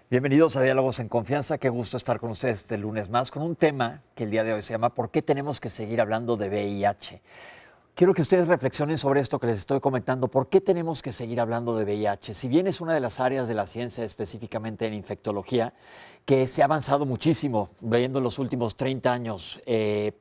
Bienvenidos a Diálogos en Confianza. Qué gusto estar con ustedes este lunes más con un tema que el día de hoy se llama ¿Por qué tenemos que seguir hablando de VIH? Quiero que ustedes reflexionen sobre esto que les estoy comentando. ¿Por qué tenemos que seguir hablando de VIH? Si bien es una de las áreas de la ciencia, específicamente en infectología, que se ha avanzado muchísimo, viendo en los últimos 30 años,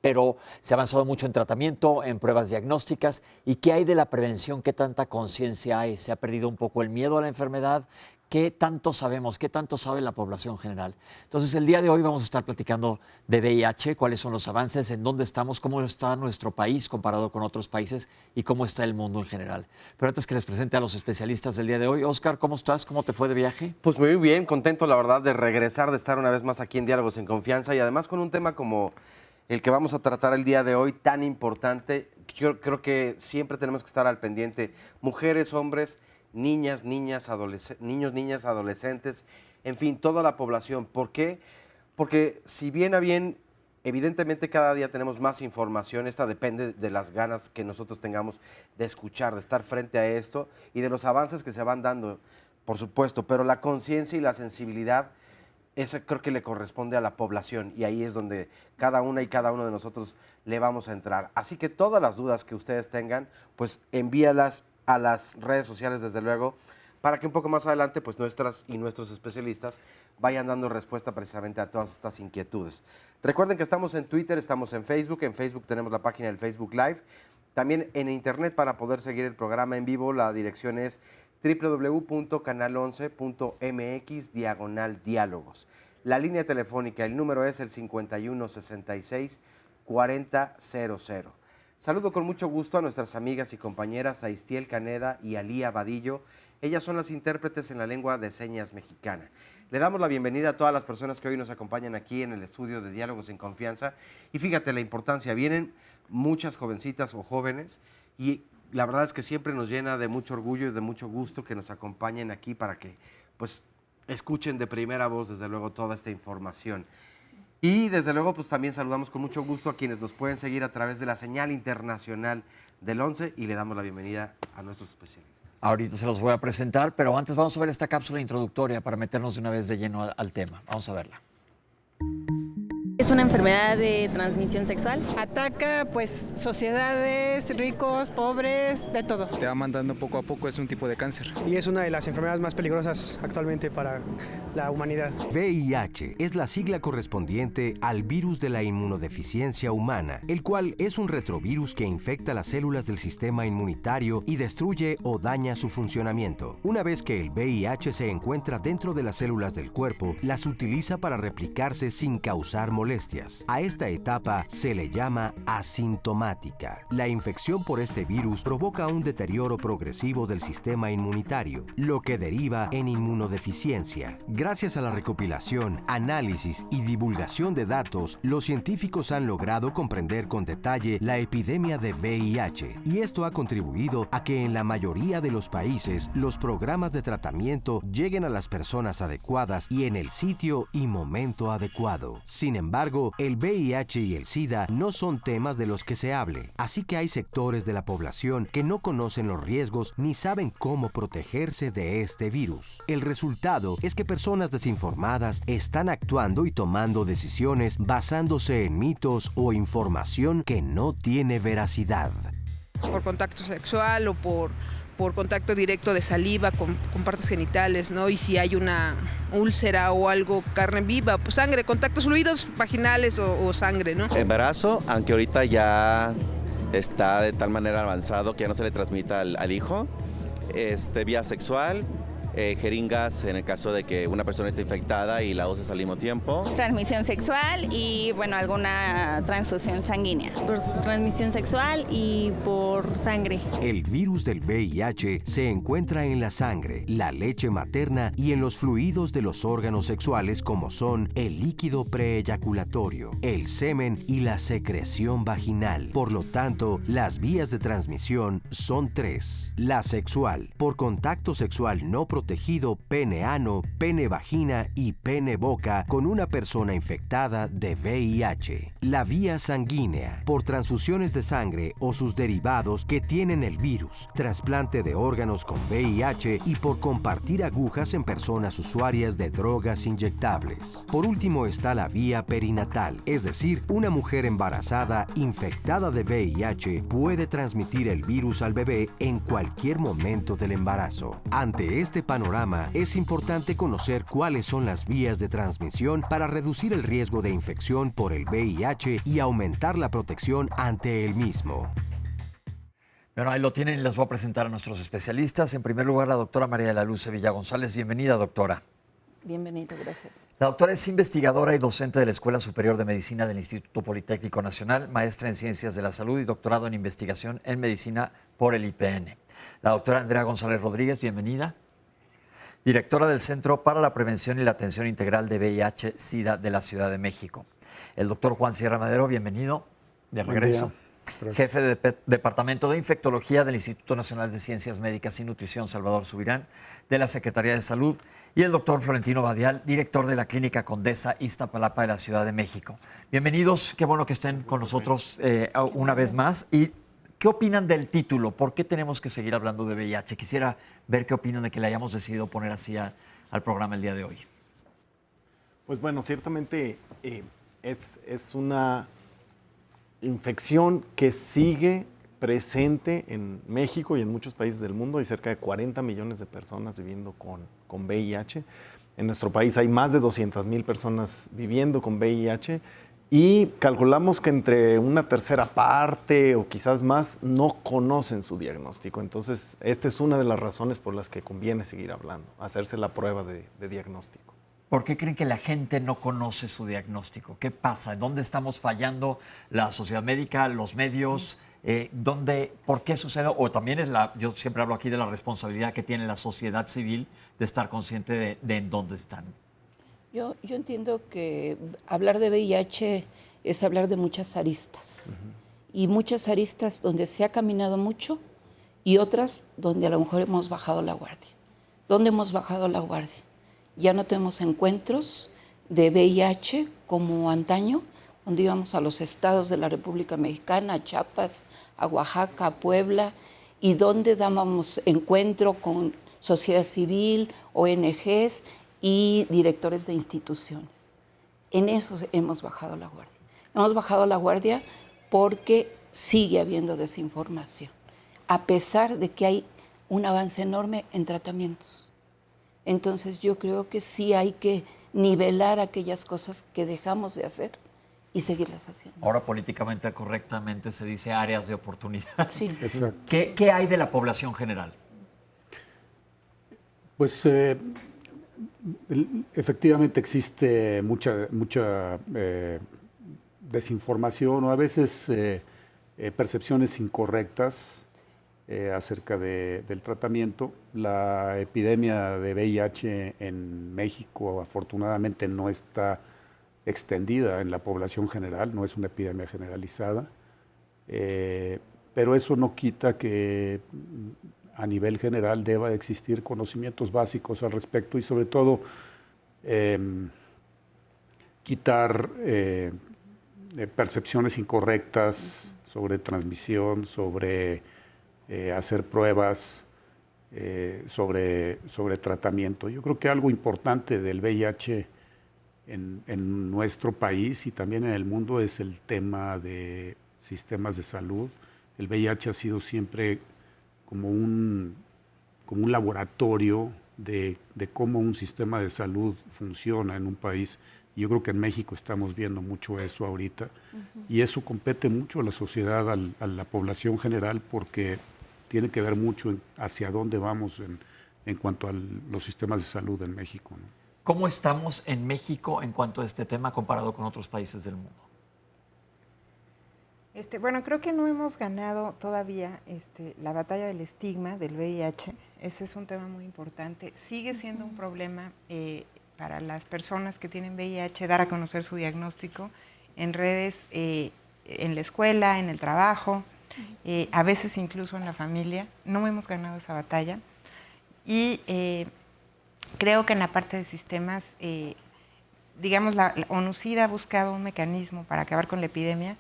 pero se ha avanzado mucho en tratamiento, en pruebas diagnósticas. ¿Y qué hay de la prevención? ¿Qué tanta conciencia hay? ¿Se ha perdido un poco el miedo a la enfermedad? ¿Qué tanto sabemos? ¿Qué tanto sabe la población general? Entonces, el día de hoy vamos a estar platicando de VIH, cuáles son los avances, en dónde estamos, cómo está nuestro país comparado con otros países y cómo está el mundo en general. Pero antes que les presente a los especialistas del día de hoy, Oscar, ¿cómo estás? ¿Cómo te fue de viaje? Pues muy bien, contento la verdad de regresar, de estar una vez más aquí en Diálogos en Confianza y además con un tema como el que vamos a tratar el día de hoy, tan importante. Yo creo que siempre tenemos que estar al pendiente, mujeres, hombres, niños, niñas, adolescentes, en fin, toda la población. ¿Por qué? Porque si bien a bien, evidentemente cada día tenemos más información, esta depende de las ganas que nosotros tengamos de escuchar, de estar frente a esto y de los avances que se van dando, por supuesto, pero la conciencia y la sensibilidad, esa creo que le corresponde a la población y ahí es donde cada una y cada uno de nosotros le vamos a entrar. Así que todas las dudas que ustedes tengan, pues envíalas a las redes sociales, desde luego, para que un poco más adelante pues nuestras y nuestros especialistas vayan dando respuesta precisamente a todas estas inquietudes. Recuerden que estamos en Twitter, estamos en Facebook tenemos la página del Facebook Live, también en internet para poder seguir el programa en vivo, la dirección es www.canal11.mx/diálogos. La línea telefónica, el número es el 5166-4000. Saludo con mucho gusto a nuestras amigas y compañeras Aistiel Caneda y Alía Vadillo. Ellas son las intérpretes en la lengua de señas mexicana. Le damos la bienvenida a todas las personas que hoy nos acompañan aquí en el estudio de Diálogos en Confianza. Y fíjate la importancia, vienen muchas jovencitas o jóvenes y la verdad es que siempre nos llena de mucho orgullo y de mucho gusto que nos acompañen aquí para que pues escuchen de primera voz, desde luego, toda esta información. Y desde luego, pues también saludamos con mucho gusto a quienes nos pueden seguir a través de la señal internacional del 11 y le damos la bienvenida a nuestros especialistas. Ahorita se los voy a presentar, pero antes vamos a ver esta cápsula introductoria para meternos de una vez de lleno al tema. Vamos a verla. Es una enfermedad de transmisión sexual. Ataca pues sociedades, ricos, pobres, de todo. Te va mandando poco a poco, es un tipo de cáncer. Y es una de las enfermedades más peligrosas actualmente para la humanidad. VIH es la sigla correspondiente al virus de la inmunodeficiencia humana, el cual es un retrovirus que infecta las células del sistema inmunitario y destruye o daña su funcionamiento. Una vez que el VIH se encuentra dentro de las células del cuerpo, las utiliza para replicarse sin causar molestias. A esta etapa se le llama asintomática. La infección por este virus provoca un deterioro progresivo del sistema inmunitario, lo que deriva en inmunodeficiencia. Gracias a la recopilación, análisis y divulgación de datos, los científicos han logrado comprender con detalle la epidemia de VIH, y esto ha contribuido a que en la mayoría de los países los programas de tratamiento lleguen a las personas adecuadas y en el sitio y momento adecuado. Sin embargo, el VIH y el SIDA no son temas de los que se hable, así que hay sectores de la población que no conocen los riesgos ni saben cómo protegerse de este virus. El resultado es que personas desinformadas están actuando y tomando decisiones basándose en mitos o información que no tiene veracidad. Por contacto sexual o por contacto directo de saliva con partes genitales, ¿no? Y si hay una úlcera o algo, carne viva, pues sangre, contactos fluidos vaginales o sangre, ¿no? Embarazo, aunque ahorita ya está de tal manera avanzado que ya no se le transmita al hijo. Vía sexual, jeringas en el caso de que una persona esté infectada y la uses al mismo tiempo. Transmisión sexual y, bueno, alguna transfusión sanguínea. Por transmisión sexual y por sangre. El virus del VIH se encuentra en la sangre, la leche materna y en los fluidos de los órganos sexuales como son el líquido preeyaculatorio, el semen y la secreción vaginal. Por lo tanto, las vías de transmisión son tres. La sexual, por contacto sexual no protegido protegido pene-ano, pene-vagina y pene-boca con una persona infectada de VIH. La vía sanguínea, por transfusiones de sangre o sus derivados que tienen el virus, trasplante de órganos con VIH y por compartir agujas en personas usuarias de drogas inyectables. Por último está la vía perinatal, es decir, una mujer embarazada infectada de VIH puede transmitir el virus al bebé en cualquier momento del embarazo. Ante este panorama, es importante conocer cuáles son las vías de transmisión para reducir el riesgo de infección por el VIH y aumentar la protección ante el mismo. Bueno, ahí lo tienen y les voy a presentar a nuestros especialistas. En primer lugar, la doctora María de la Luz Sevilla González. Bienvenida, doctora. Bienvenido, gracias. La doctora es investigadora y docente de la Escuela Superior de Medicina del Instituto Politécnico Nacional, maestra en Ciencias de la Salud y doctorado en Investigación en Medicina por el IPN. La doctora Andrea González Rodríguez, bienvenida. Directora del Centro para la Prevención y la Atención Integral de VIH-Sida de la Ciudad de México. El doctor Juan Sierra Madero, bienvenido, de regreso. Jefe de Departamento de Infectología del Instituto Nacional de Ciencias Médicas y Nutrición Salvador Subirán, de la Secretaría de Salud, y el doctor Florentino Badial, director de la Clínica Condesa Iztapalapa de la Ciudad de México. Bienvenidos, qué bueno que estén con nosotros una vez más. ¿Y qué opinan del título? ¿Por qué tenemos que seguir hablando de VIH? Quisiera ver qué opinan de que le hayamos decidido poner así al programa el día de hoy. Pues bueno, ciertamente es una infección que sigue presente en México y en muchos países del mundo. Hay cerca de 40 millones de personas viviendo con VIH. En nuestro país hay más de 200,000 personas viviendo con VIH y calculamos que entre una tercera parte o quizás más no conocen su diagnóstico. Entonces, esta es una de las razones por las que conviene seguir hablando, hacerse la prueba de diagnóstico. ¿Por qué creen que la gente no conoce su diagnóstico? ¿Qué pasa? ¿Dónde estamos fallando? ¿La sociedad médica, los medios? ¿Por qué sucede? O también yo siempre hablo aquí de la responsabilidad que tiene la sociedad civil de estar consciente de en dónde están. Yo entiendo que hablar de VIH es hablar de muchas aristas. Y muchas aristas donde se ha caminado mucho y otras donde a lo mejor hemos bajado la guardia. ¿Dónde hemos bajado la guardia? Ya no tenemos encuentros de VIH como antaño, donde íbamos a los estados de la República Mexicana, a Chiapas, a Oaxaca, a Puebla, y donde dábamos encuentro con sociedad civil, ONGs y directores de instituciones. En eso hemos bajado la guardia. Hemos bajado la guardia porque sigue habiendo desinformación, a pesar de que hay un avance enorme en tratamientos. Entonces yo creo que sí hay que nivelar aquellas cosas que dejamos de hacer y seguirlas haciendo. Ahora políticamente correctamente se dice áreas de oportunidad. Sí. Exacto. ¿Qué hay de la población general? Pues efectivamente existe mucha desinformación o a veces percepciones incorrectas acerca del tratamiento. La epidemia de VIH en México afortunadamente no está extendida en la población general, no es una epidemia generalizada, pero eso no quita que a nivel general deba existir conocimientos básicos al respecto y sobre todo quitar percepciones incorrectas sobre transmisión, sobre hacer pruebas, sobre tratamiento. Yo creo que algo importante del VIH en nuestro país y también en el mundo es el tema de sistemas de salud. El VIH ha sido siempre como un laboratorio de cómo un sistema de salud funciona en un país. Y yo creo que en México estamos viendo mucho eso ahorita. Y eso compete mucho a la sociedad, a la población general, porque tiene que ver mucho hacia dónde vamos en cuanto a los sistemas de salud en México, ¿no? ¿Cómo estamos en México en cuanto a este tema comparado con otros países del mundo? Bueno, creo que no hemos ganado todavía la batalla del estigma del VIH. Ese es un tema muy importante. Sigue siendo un problema para las personas que tienen VIH dar a conocer su diagnóstico en redes, en la escuela, en el trabajo, a veces incluso en la familia. No hemos ganado esa batalla. Y Creo que en la parte de sistemas, digamos, la ONUCID ha buscado un mecanismo para acabar con la epidemia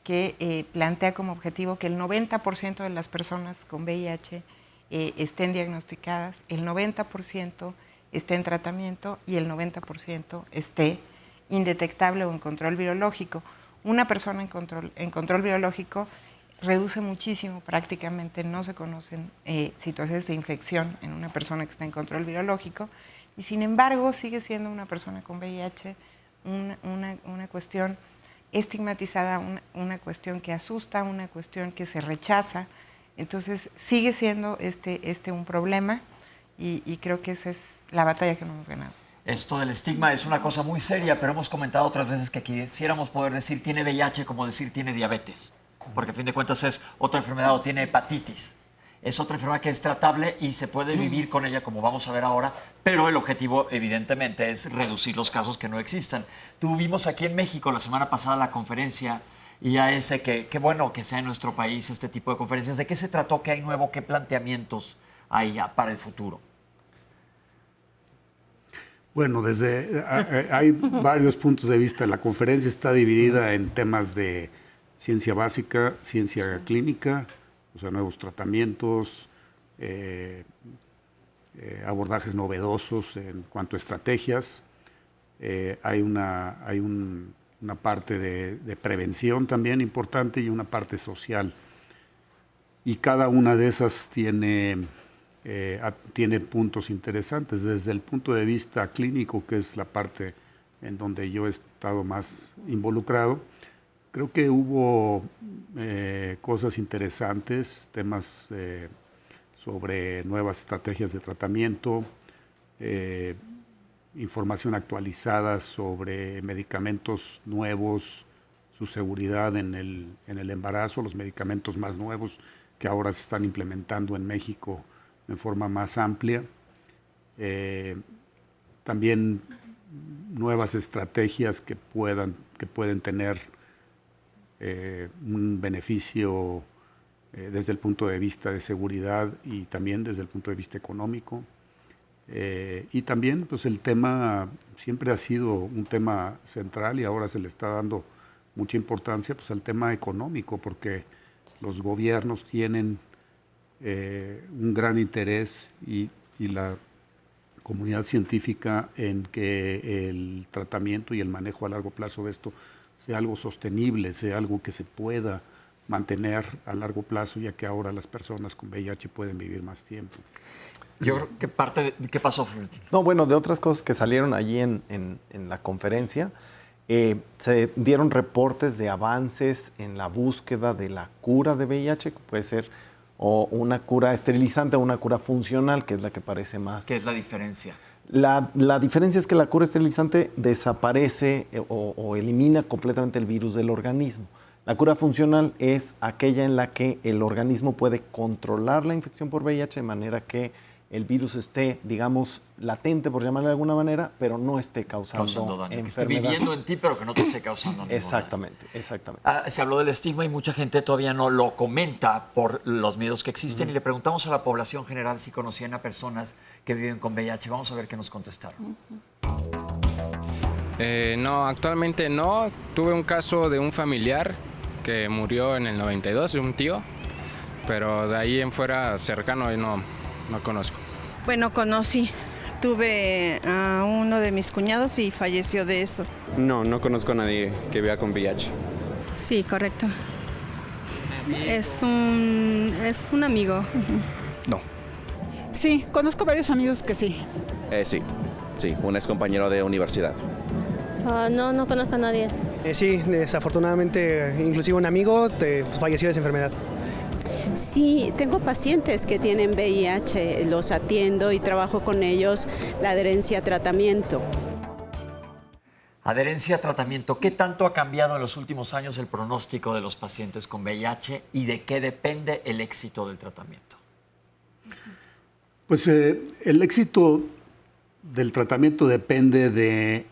que plantea como objetivo que el 90% de las personas con VIH estén diagnosticadas, el 90% esté en tratamiento y el 90% esté indetectable o en control virológico. Una persona en control virológico reduce muchísimo, prácticamente no se conocen situaciones de infección en una persona que está en control virológico, y sin embargo sigue siendo una persona con VIH una cuestión estigmatizada, una cuestión que asusta, una cuestión que se rechaza. Entonces sigue siendo un problema y creo que esa es la batalla que no hemos ganado. Esto del estigma es una cosa muy seria, pero hemos comentado otras veces que quisiéramos poder decir tiene VIH como decir tiene diabetes, porque a fin de cuentas es otra enfermedad, o tiene hepatitis. Es otra enfermedad que es tratable y se puede vivir con ella, como vamos a ver ahora, pero el objetivo, evidentemente, es reducir los casos que no existan. Tuvimos aquí en México la semana pasada la conferencia IAS, que bueno que sea en nuestro país este tipo de conferencias. ¿De qué se trató? ¿Qué hay nuevo? ¿Qué planteamientos hay para el futuro? Bueno, hay varios puntos de vista. La conferencia está dividida en temas de ciencia básica, ciencia clínica, o sea, nuevos tratamientos, abordajes novedosos en cuanto a estrategias. Hay una parte de prevención también importante y una parte social. Y cada una de esas tiene puntos interesantes. Desde el punto de vista clínico, que es la parte en donde yo he estado más involucrado, creo que hubo cosas interesantes, temas sobre nuevas estrategias de tratamiento, información actualizada sobre medicamentos nuevos, su seguridad en el embarazo, los medicamentos más nuevos que ahora se están implementando en México en forma más amplia. También nuevas estrategias que pueden tener un beneficio desde el punto de vista de seguridad y también desde el punto de vista económico. Y también pues el tema siempre ha sido un tema central y ahora se le está dando mucha importancia pues al tema económico, porque los gobiernos tienen un gran interés y la comunidad científica en que el tratamiento y el manejo a largo plazo de esto sea algo sostenible, sea algo que se pueda mantener a largo plazo, ya que ahora las personas con VIH pueden vivir más tiempo. Yo creo que ¿qué pasó, Florentino? No, bueno, de otras cosas que salieron allí en la conferencia, se dieron reportes de avances en la búsqueda de la cura de VIH, que puede ser o una cura esterilizante o una cura funcional, que es la que parece más. ¿Qué es la diferencia? La diferencia es que la cura esterilizante desaparece o elimina completamente el virus del organismo. La cura funcional es aquella en la que el organismo puede controlar la infección por VIH de manera que el virus esté, digamos, latente, por llamarle de alguna manera, pero no esté causando daño. enfermedad. Que esté viviendo en ti, pero que no te esté causando ningún Exactamente, daño. exactamente. Se habló del estigma y mucha gente todavía no lo comenta por los miedos que existen. Y le preguntamos a la población general si conocían a personas que viven con VIH. Vamos a ver qué nos contestaron. No, actualmente no. Tuve un caso de un familiar que murió en el 92, de un tío, pero de ahí en fuera cercano no conozco. Bueno, conocí. Tuve a uno de mis cuñados y falleció de eso. No conozco a nadie que viva con VIH. Sí, correcto. Es un amigo. No. Sí, conozco varios amigos que sí. Sí, un ex compañero de universidad. No conozco a nadie. Sí, desafortunadamente, inclusive un amigo falleció de esa enfermedad. Sí, tengo pacientes que tienen VIH, los atiendo y trabajo con ellos la adherencia a tratamiento. Adherencia a tratamiento. ¿Qué tanto ha cambiado en los últimos años el pronóstico de los pacientes con VIH y de qué depende el éxito del tratamiento? Pues el éxito del tratamiento depende de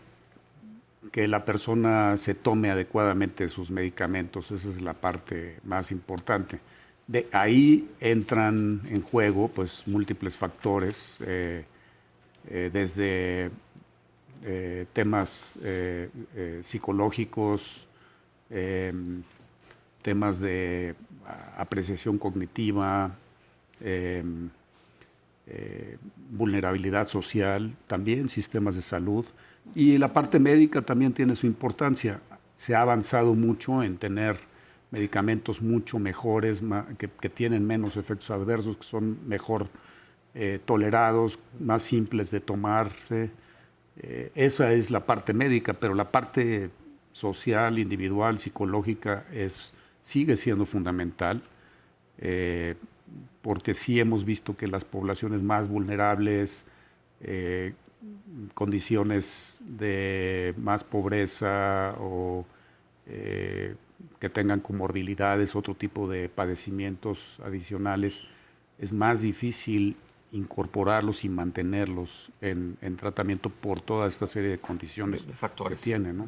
que la persona se tome adecuadamente sus medicamentos. Esa es la parte más importante. De ahí entran en juego pues múltiples factores desde temas psicológicos, temas de apreciación cognitiva, vulnerabilidad social, también sistemas de salud. Y la parte médica también tiene su importancia. Se ha avanzado mucho en tener medicamentos mucho mejores, que tienen menos efectos adversos, que son mejor tolerados, más simples de tomarse. Esa es la parte médica, pero la parte social, individual, psicológica sigue siendo fundamental, porque sí hemos visto que las poblaciones más vulnerables, condiciones de más pobreza o que tengan comorbilidades, otro tipo de padecimientos adicionales, es más difícil incorporarlos y mantenerlos en tratamiento por toda esta serie de condiciones que tienen, ¿no?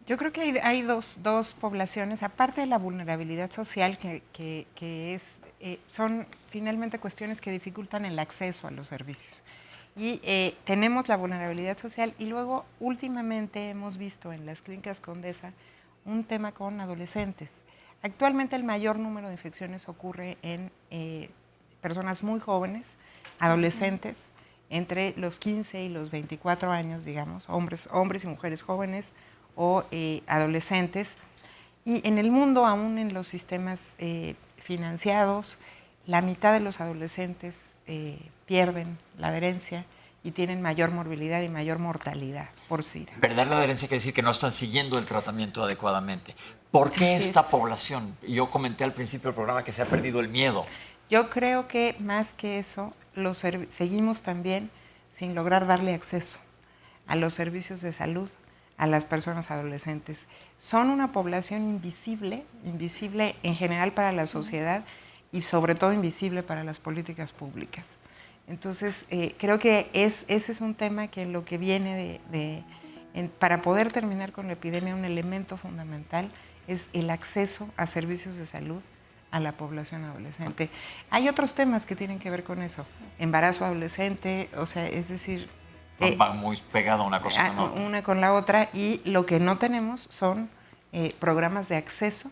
Yo creo que hay dos poblaciones, aparte de la vulnerabilidad social, son finalmente cuestiones que dificultan el acceso a los servicios. Y tenemos la vulnerabilidad social y luego últimamente hemos visto en las clínicas Condesa un tema con adolescentes. Actualmente el mayor número de infecciones ocurre en personas muy jóvenes, adolescentes, entre los 15 y los 24 años, digamos, hombres y mujeres jóvenes o adolescentes. Y en el mundo, aún en los sistemas financiados, la mitad de los adolescentes pierden la adherencia y tienen mayor morbilidad y mayor mortalidad por SIDA. Perder la adherencia quiere decir que no están siguiendo el tratamiento adecuadamente. ¿Por qué esta población? Yo comenté al principio del programa que se ha perdido el miedo. Yo creo que más que eso, seguimos también sin lograr darle acceso a los servicios de salud a las personas adolescentes. Son una población invisible en general para la sociedad y sobre todo invisible para las políticas públicas. Entonces, creo que ese es un tema que en lo que viene para poder terminar con la epidemia, un elemento fundamental es el acceso a servicios de salud a la población adolescente. Hay otros temas que tienen que ver con eso. Embarazo adolescente, o sea, es decir... va muy pegado una cosa con otra. Una con la otra, y lo que no tenemos son programas de acceso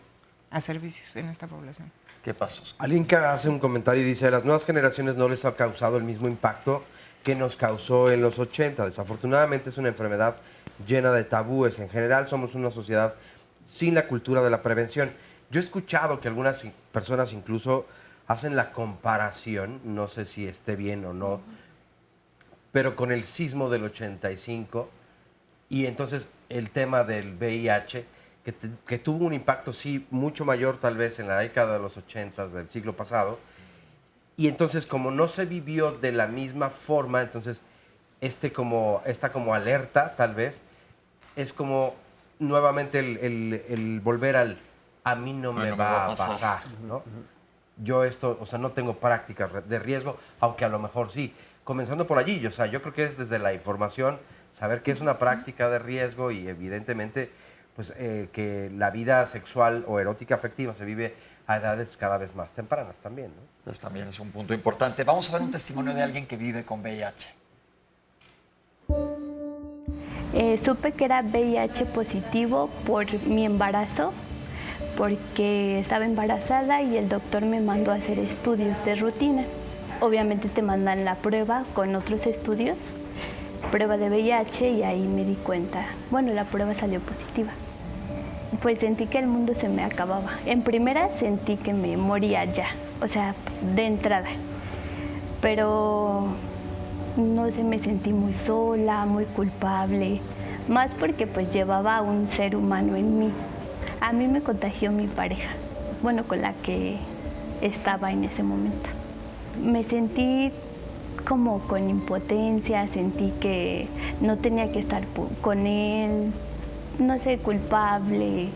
a servicios en esta población. ¿Qué pasó? Alguien que hace un comentario y dice, a las nuevas generaciones no les ha causado el mismo impacto que nos causó en los 80. Desafortunadamente es una enfermedad llena de tabúes. En general somos una sociedad sin la cultura de la prevención. Yo he escuchado que algunas personas incluso hacen la comparación, no sé si esté bien o no, pero con el sismo del 85 y entonces el tema del VIH, que tuvo un impacto sí mucho mayor tal vez en la década de los 80 del siglo pasado, y entonces como no se vivió de la misma forma, entonces esta como alerta tal vez es como nuevamente el volver al a mí no me va a pasar, ¿no? Yo no tengo prácticas de riesgo, aunque a lo mejor sí. Comenzando por allí, yo creo que es desde la información, saber qué es una práctica de riesgo y evidentemente pues, que la vida sexual o erótica afectiva se vive a edades cada vez más tempranas también, ¿no? Pues también es un punto importante. Vamos a ver un testimonio de alguien que vive con VIH. Supe que era VIH positivo por mi embarazo, porque estaba embarazada y el doctor me mandó a hacer estudios de rutina. Obviamente te mandan la prueba con otros estudios, prueba de VIH, y ahí me di cuenta, bueno, la prueba salió positiva. Pues sentí que el mundo se me acababa. En primera sentí que me moría ya, o sea, de entrada. Pero no sé, me sentí muy sola, muy culpable, más porque pues llevaba a un ser humano en mí. A mí me contagió mi pareja, bueno, con la que estaba en ese momento. Me sentí como con impotencia, sentí que no tenía que estar con él, no sé, culpable,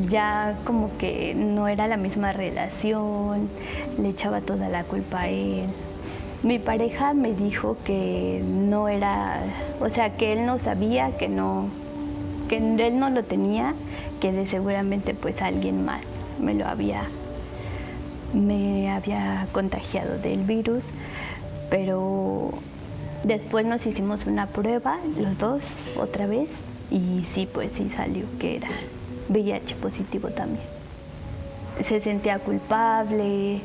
ya como que no era la misma relación, le echaba toda la culpa a él. Mi pareja me dijo que no era, o sea, que él no sabía, que él no lo tenía, que de seguramente pues alguien más me había contagiado del virus, Pero después nos hicimos una prueba, los dos, otra vez, y sí, pues sí salió que era VIH positivo también. Se sentía culpable,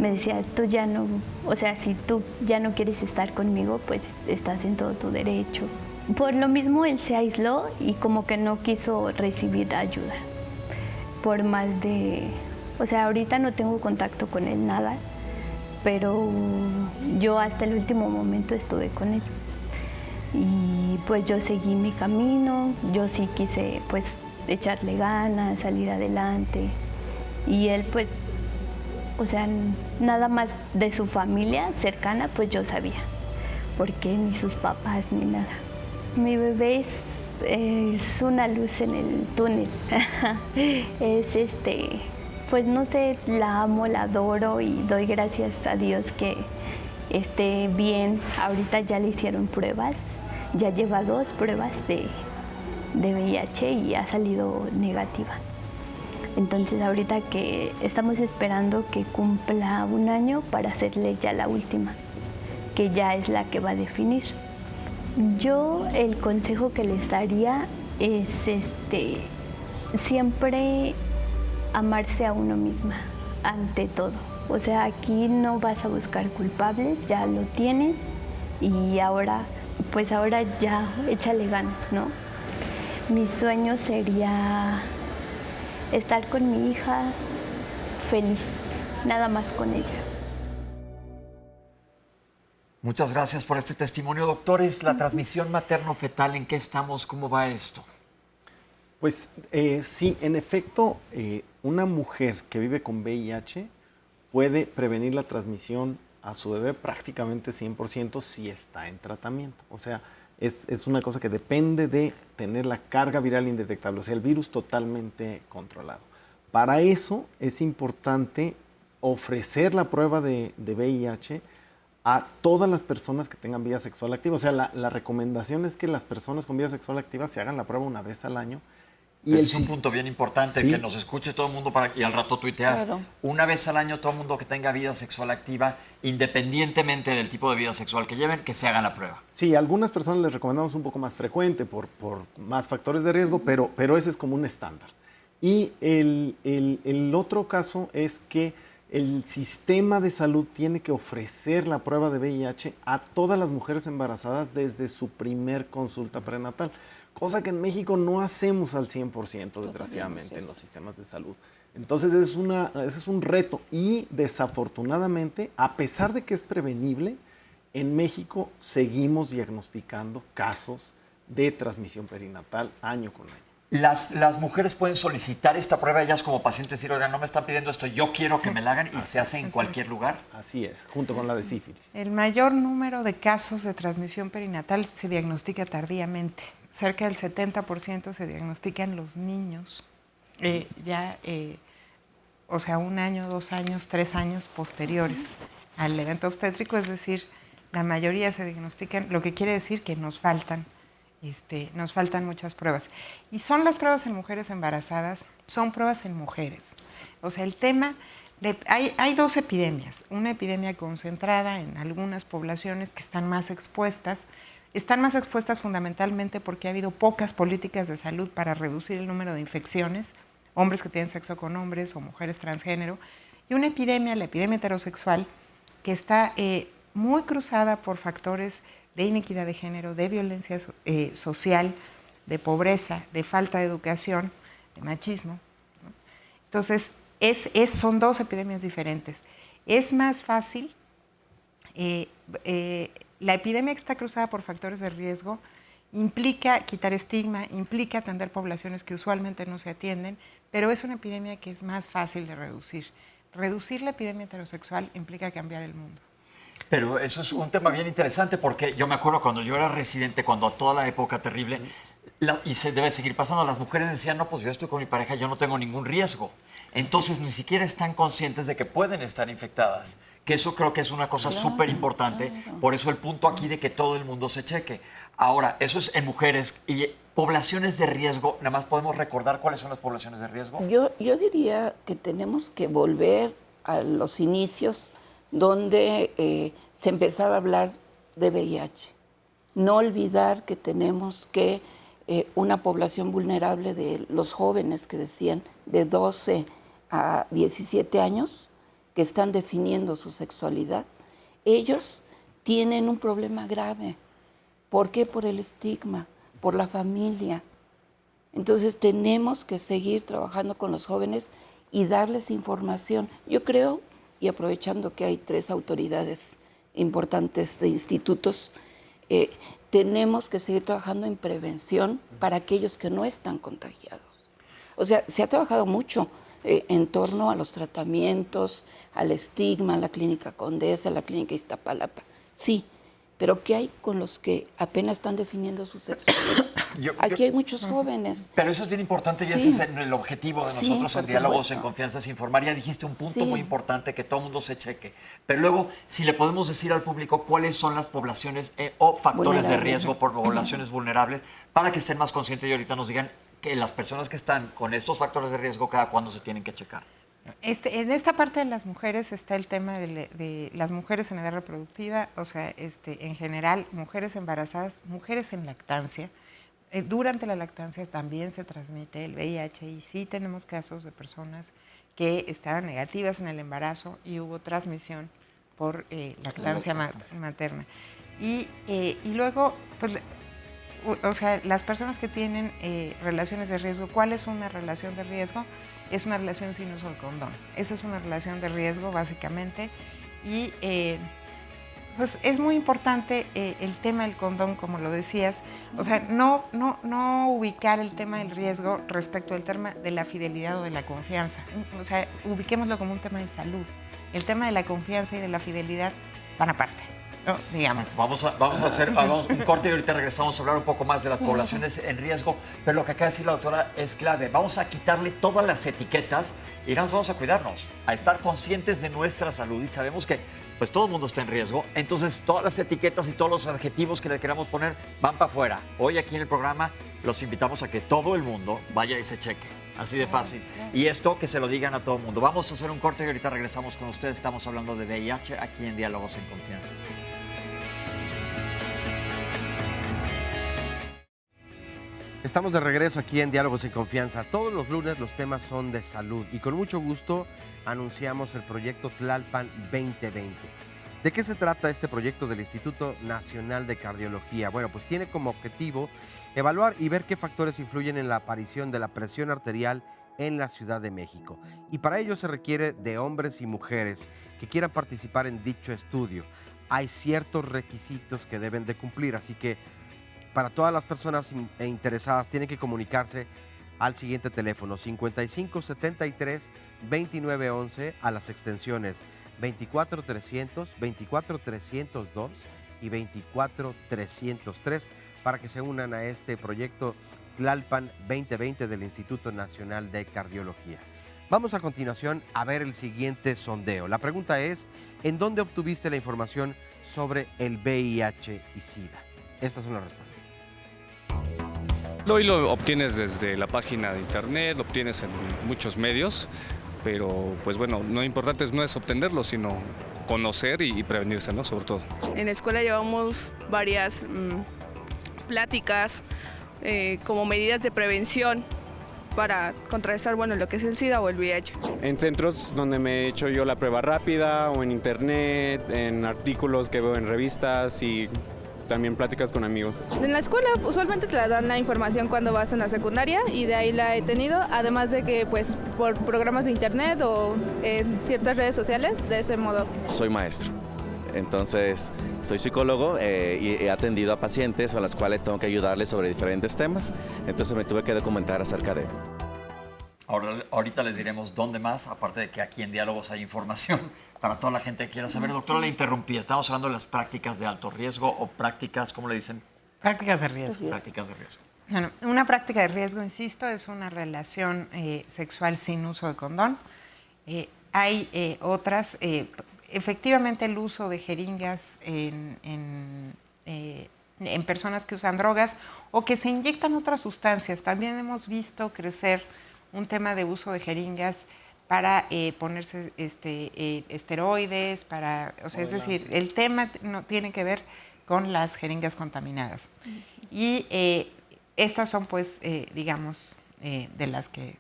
me decía, tú ya no, o sea, si tú ya no quieres estar conmigo, pues estás en todo tu derecho. Por lo mismo él se aisló y como que no quiso recibir ayuda. Por más de, o sea, ahorita no tengo contacto con él nada, pero yo hasta el último momento estuve con él. Y pues yo seguí mi camino, yo sí quise pues echarle ganas, salir adelante. Y él pues, o sea, nada más de su familia cercana, pues yo sabía, porque ni sus papás ni nada. Mi bebé es una luz en el túnel. Es pues no sé, la amo, la adoro y doy gracias a Dios que esté bien. Ahorita ya le hicieron pruebas, ya lleva 2 pruebas de VIH y ha salido negativa. Entonces ahorita que estamos esperando que cumpla 1 año para hacerle ya la última, que ya es la que va a definir. Yo el consejo que les daría es siempre amarse a uno misma ante todo. O sea, aquí no vas a buscar culpables, ya lo tienes y ahora ya échale ganas, ¿no? Mi sueño sería estar con mi hija feliz, nada más con ella. Muchas gracias por este testimonio, doctores. La transmisión materno-fetal, ¿en qué estamos? ¿Cómo va esto? Pues sí, en efecto, una mujer que vive con VIH puede prevenir la transmisión a su bebé prácticamente 100% si está en tratamiento. O sea, es una cosa que depende de tener la carga viral indetectable, o sea, el virus totalmente controlado. Para eso es importante ofrecer la prueba de VIH a todas las personas que tengan vida sexual activa. O sea, la recomendación es que las personas con vida sexual activa se hagan la prueba una vez al año. Y es un punto bien importante, sí, que nos escuche todo el mundo y al rato tuitear. Claro. Una vez al año todo el mundo que tenga vida sexual activa, independientemente del tipo de vida sexual que lleven, que se hagan la prueba. Sí, a algunas personas les recomendamos un poco más frecuente por más factores de riesgo, pero ese es como un estándar. Y el otro caso es que el sistema de salud tiene que ofrecer la prueba de VIH a todas las mujeres embarazadas desde su primer consulta prenatal, cosa que en México no hacemos al 100%, desgraciadamente, en los sistemas de salud. Entonces, ese es un reto y desafortunadamente, a pesar de que es prevenible, en México seguimos diagnosticando casos de transmisión perinatal año con año. Las mujeres pueden solicitar esta prueba ellas como pacientes y decir, oigan, no me están pidiendo esto, yo quiero que me la hagan, y se hace en cualquier lugar. Así es, junto con la de sífilis. El mayor número de casos de transmisión perinatal se diagnostica tardíamente. Cerca del 70% se diagnostican los niños, o sea, 1 año, 2 años, 3 años posteriores al evento obstétrico, es decir, la mayoría se diagnostican, lo que quiere decir que nos faltan muchas pruebas. Y son las pruebas en mujeres embarazadas, son pruebas en mujeres. O sea, el tema, hay 2 epidemias. Una epidemia concentrada en algunas poblaciones que están más expuestas fundamentalmente porque ha habido pocas políticas de salud para reducir el número de infecciones, hombres que tienen sexo con hombres o mujeres transgénero. Y una epidemia, la epidemia heterosexual, que está muy cruzada por factores de inequidad de género, de violencia social, de pobreza, de falta de educación, de machismo, ¿no? Entonces, son 2 epidemias diferentes. Es más fácil, la epidemia que está cruzada por factores de riesgo implica quitar estigma, implica atender poblaciones que usualmente no se atienden, pero es una epidemia que es más fácil de reducir. Reducir la epidemia heterosexual implica cambiar el mundo. Pero eso es un tema bien interesante porque yo me acuerdo cuando yo era residente, cuando a toda la época terrible, y se debe seguir pasando, las mujeres decían, no, pues yo estoy con mi pareja, yo no tengo ningún riesgo. Entonces ni siquiera están conscientes de que pueden estar infectadas, que eso creo que es una cosa súper importante, por eso el punto aquí de que todo el mundo se cheque. Ahora, eso es en mujeres y poblaciones de riesgo, nada más podemos recordar cuáles son las poblaciones de riesgo. Yo diría que tenemos que volver a los inicios donde se empezaba a hablar de VIH. No olvidar que tenemos que una población vulnerable de los jóvenes que decían de 12 a 17 años, que están definiendo su sexualidad, ellos tienen un problema grave. ¿Por qué? Por el estigma, por la familia. Entonces tenemos que seguir trabajando con los jóvenes y darles información. Yo creo, y aprovechando que hay 3 autoridades importantes de institutos, tenemos que seguir trabajando en prevención para aquellos que no están contagiados. O sea, se ha trabajado mucho en torno a los tratamientos, al estigma, a la Clínica Condesa, a la Clínica Iztapalapa. Sí, pero ¿qué hay con los que apenas están definiendo su sexualidad? Aquí hay muchos jóvenes. Pero eso es bien importante y ese es el objetivo de nosotros en Diálogos en Confianza, es informar. Ya dijiste un punto muy importante, que todo el mundo se cheque. Pero luego, si le podemos decir al público cuáles son las poblaciones o factores de riesgo por poblaciones vulnerables, para que estén más conscientes y ahorita nos digan que las personas que están con estos factores de riesgo, cada cuándo se tienen que checar. En esta parte de las mujeres está el tema de las mujeres en edad reproductiva, o sea, en general, mujeres embarazadas, mujeres en lactancia. Durante la lactancia también se transmite el VIH y sí tenemos casos de personas que estaban negativas en el embarazo y hubo transmisión por lactancia materna. Y luego, pues, o sea, las personas que tienen relaciones de riesgo, ¿cuál es una relación de riesgo? Es una relación sin uso del condón. Esa es una relación de riesgo, básicamente. Y pues es muy importante el tema del condón, como lo decías. O sea, no ubicar el tema del riesgo respecto al tema de la fidelidad o de la confianza. O sea, ubiquémoslo como un tema de salud. El tema de la confianza y de la fidelidad van aparte. No, digamos. Vamos a hacer un corte y ahorita regresamos a hablar un poco más de las poblaciones en riesgo, pero lo que acaba de decir la doctora es clave. Vamos a quitarle todas las etiquetas y nos vamos a cuidarnos, a estar conscientes de nuestra salud y sabemos que pues todo el mundo está en riesgo, entonces todas las etiquetas y todos los adjetivos que le queramos poner van para afuera. Hoy aquí en el programa los invitamos a que todo el mundo vaya y se cheque. Así de fácil. Y esto que se lo digan a todo el mundo. Vamos a hacer un corte y ahorita regresamos con ustedes. Estamos hablando de VIH aquí en Diálogos en Confianza. Estamos de regreso aquí en Diálogos en Confianza. Todos los lunes los temas son de salud y con mucho gusto anunciamos el proyecto Tlalpan 2020. ¿De qué se trata este proyecto del Instituto Nacional de Cardiología? Bueno, pues tiene como objetivo evaluar y ver qué factores influyen en la aparición de la presión arterial en la Ciudad de México. Y para ello se requiere de hombres y mujeres que quieran participar en dicho estudio. Hay ciertos requisitos que deben de cumplir, así que para todas las personas interesadas tienen que comunicarse al siguiente teléfono 5573 2911 a las extensiones 24300, 24302 y 24303 para que se unan a este proyecto Tlalpan 2020 del Instituto Nacional de Cardiología. Vamos a continuación a ver el siguiente sondeo. La pregunta es, ¿en dónde obtuviste la información sobre el VIH y SIDA? Estas son las respuestas. Hoy lo obtienes desde la página de internet, lo obtienes en muchos medios, pero pues bueno, lo importante no es obtenerlo, sino conocer y prevenirse, ¿no? Sobre todo. En la escuela llevamos varias pláticas como medidas de prevención para contrarrestar, bueno, lo que es el SIDA o el VIH. En centros donde me he hecho yo la prueba rápida o en internet, en artículos que veo en revistas y también pláticas con amigos. En la escuela usualmente te la dan la información cuando vas en la secundaria y de ahí la he tenido, además de que pues por programas de internet o en ciertas redes sociales, de ese modo. Soy maestro, entonces soy psicólogo y he atendido a pacientes a los cuales tengo que ayudarles sobre diferentes temas, entonces me tuve que documentar acerca de él. Ahorita les diremos dónde más, aparte de que aquí en Diálogos hay información para toda la gente que quiera saber. Doctora, le interrumpí. Estamos hablando de las prácticas de alto riesgo o prácticas, ¿cómo le dicen? Prácticas de riesgo. Prácticas de riesgo. Bueno, una práctica de riesgo, insisto, es una relación sexual sin uso de condón. Hay otras, efectivamente el uso de jeringas en personas que usan drogas o que se inyectan otras sustancias. También hemos visto crecer un tema de uso de jeringas para ponerse esteroides, es decir, el tema no tiene que ver con las jeringas contaminadas. Y estas son, pues, digamos, de las que...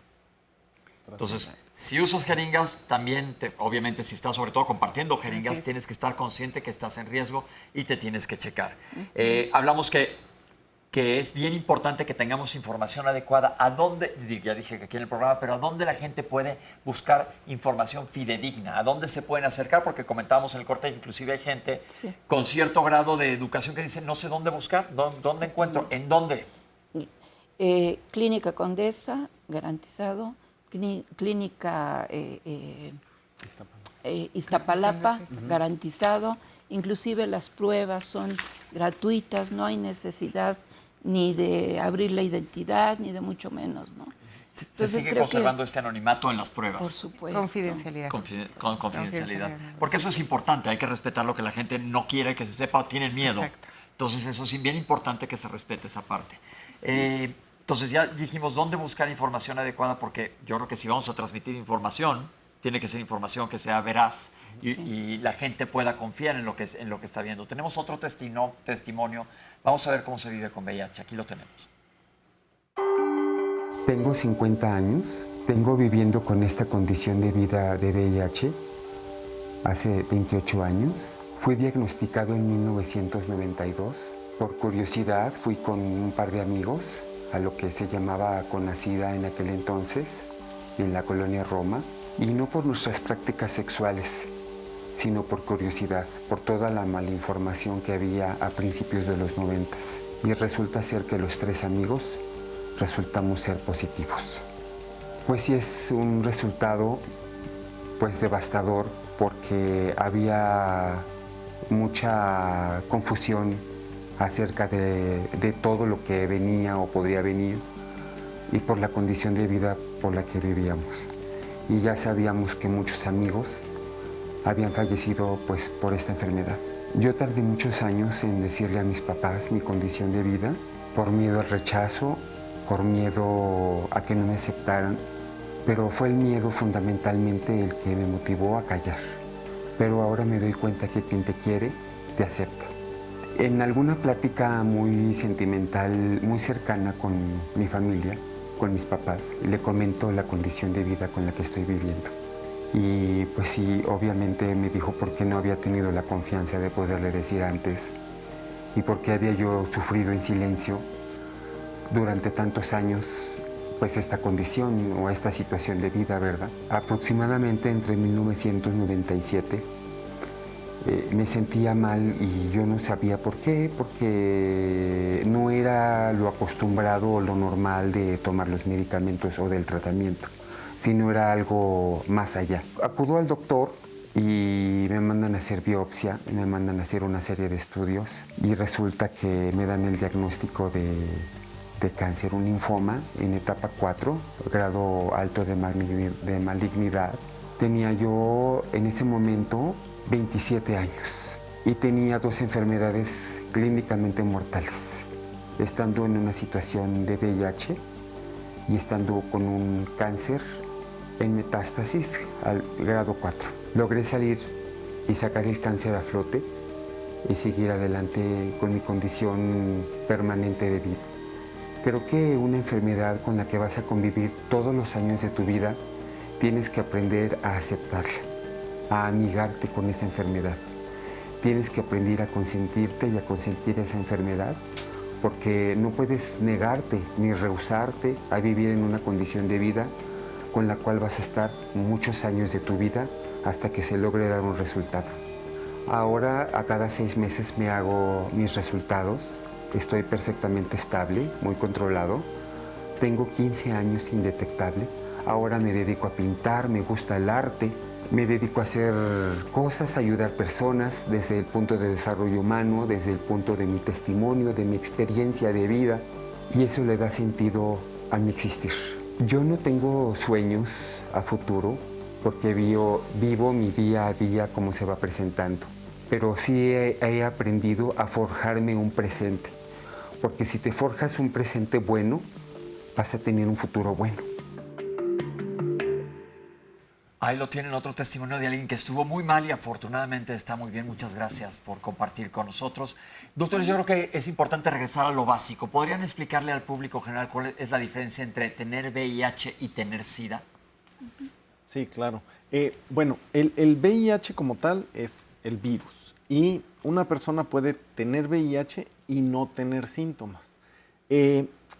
Entonces, si usas jeringas, también, obviamente, si estás sobre todo compartiendo jeringas, tienes que estar consciente que estás en riesgo y te tienes que checar. Hablamos que es bien importante que tengamos información adecuada. ¿A dónde, ya dije que aquí en el programa, pero a dónde la gente puede buscar información fidedigna? ¿A dónde se pueden acercar? Porque comentábamos en el corte, inclusive hay gente con cierto grado de educación que dice, no sé dónde buscar, ¿dónde encuentro? ¿En dónde? Clínica Condesa, garantizado. Clínica Iztapalapa, garantizado. Inclusive las pruebas son gratuitas, no hay necesidad ni de abrir la identidad, ni de mucho menos, ¿no? Se sigue conservando este anonimato en las pruebas. Por supuesto. Confidencialidad. Con confidencialidad. Porque eso es importante, hay que respetar lo que la gente no quiere que se sepa o tienen miedo. Exacto. Entonces eso es bien importante que se respete esa parte. Entonces ya dijimos dónde buscar información adecuada, porque yo creo que si vamos a transmitir información, tiene que ser información que sea veraz y la gente pueda confiar en lo que está viendo. Tenemos otro testimonio. Vamos a ver cómo se vive con VIH. Aquí lo tenemos. Tengo 50 años. Vengo viviendo con esta condición de vida de VIH hace 28 años. Fui diagnosticado en 1992. Por curiosidad fui con un par de amigos a lo que se llamaba Conacida en aquel entonces, en la colonia Roma, y no por nuestras prácticas sexuales, sino por curiosidad, por toda la malinformación que había a principios de los 90s. Y resulta ser que los 3 amigos resultamos ser positivos. Pues sí, es un resultado pues devastador, porque había mucha confusión acerca de todo lo que venía o podría venir, y por la condición de vida por la que vivíamos. Y ya sabíamos que muchos amigos habían fallecido pues por esta enfermedad. Yo tardé muchos años en decirle a mis papás mi condición de vida, por miedo al rechazo, por miedo a que no me aceptaran, pero fue el miedo fundamentalmente el que me motivó a callar. Pero ahora me doy cuenta que quien te quiere, te acepta. En alguna plática muy sentimental, muy cercana con mi familia, con mis papás, le comento la condición de vida con la que estoy viviendo. Y pues sí, obviamente me dijo por qué no había tenido la confianza de poderle decir antes y por qué había yo sufrido en silencio durante tantos años pues esta condición o esta situación de vida, ¿verdad? Aproximadamente entre 1997 me sentía mal y yo no sabía por qué, porque no era lo acostumbrado o lo normal de tomar los medicamentos o del tratamiento, sino era algo más allá. Acudo al doctor y me mandan a hacer biopsia, me mandan a hacer una serie de estudios y resulta que me dan el diagnóstico de cáncer, un linfoma en etapa 4, grado alto de malignidad. Tenía yo en ese momento 27 años y tenía 2 enfermedades clínicamente mortales, estando en una situación de VIH y estando con un cáncer en metástasis al grado 4. Logré salir y sacar el cáncer a flote y seguir adelante con mi condición permanente de vida. Creo que una enfermedad con la que vas a convivir todos los años de tu vida, tienes que aprender a aceptarla, a amigarte con esa enfermedad. Tienes que aprender a consentirte y a consentir esa enfermedad, porque no puedes negarte ni rehusarte a vivir en una condición de vida con la cual vas a estar muchos años de tu vida hasta que se logre dar un resultado. Ahora, a cada 6 meses me hago mis resultados. Estoy perfectamente estable, muy controlado. Tengo 15 años indetectable. Ahora me dedico a pintar, me gusta el arte. Me dedico a hacer cosas, a ayudar personas desde el punto de desarrollo humano, desde el punto de mi testimonio, de mi experiencia de vida. Y eso le da sentido a mi existir. Yo no tengo sueños a futuro porque vivo mi día a día como se va presentando. Pero sí he aprendido a forjarme un presente. Porque si te forjas un presente bueno, vas a tener un futuro bueno. Ahí lo tienen, otro testimonio de alguien que estuvo muy mal y afortunadamente está muy bien. Muchas gracias por compartir con nosotros. Doctores, yo creo que es importante regresar a lo básico. ¿Podrían explicarle al público general cuál es la diferencia entre tener VIH y tener SIDA? Sí, claro. Bueno, el VIH como tal es el virus y una persona puede tener VIH y no tener síntomas.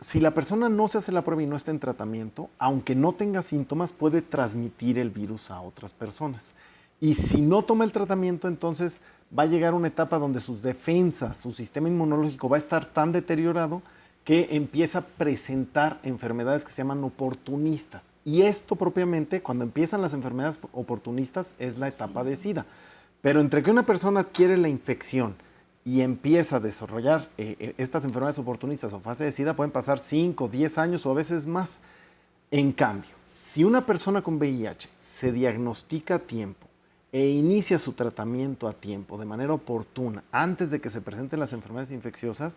Si la persona no se hace la prueba y no está en tratamiento, aunque no tenga síntomas, puede transmitir el virus a otras personas. Y si no toma el tratamiento, entonces va a llegar una etapa donde sus defensas, su sistema inmunológico va a estar tan deteriorado que empieza a presentar enfermedades que se llaman oportunistas. Y esto propiamente, cuando empiezan las enfermedades oportunistas, es la etapa de SIDA. Pero entre que una persona adquiere la infección y empieza a desarrollar estas enfermedades oportunistas o fase de SIDA, pueden pasar 5, 10 años o a veces más. En cambio, si una persona con VIH se diagnostica a tiempo e inicia su tratamiento a tiempo, de manera oportuna, antes de que se presenten las enfermedades infecciosas,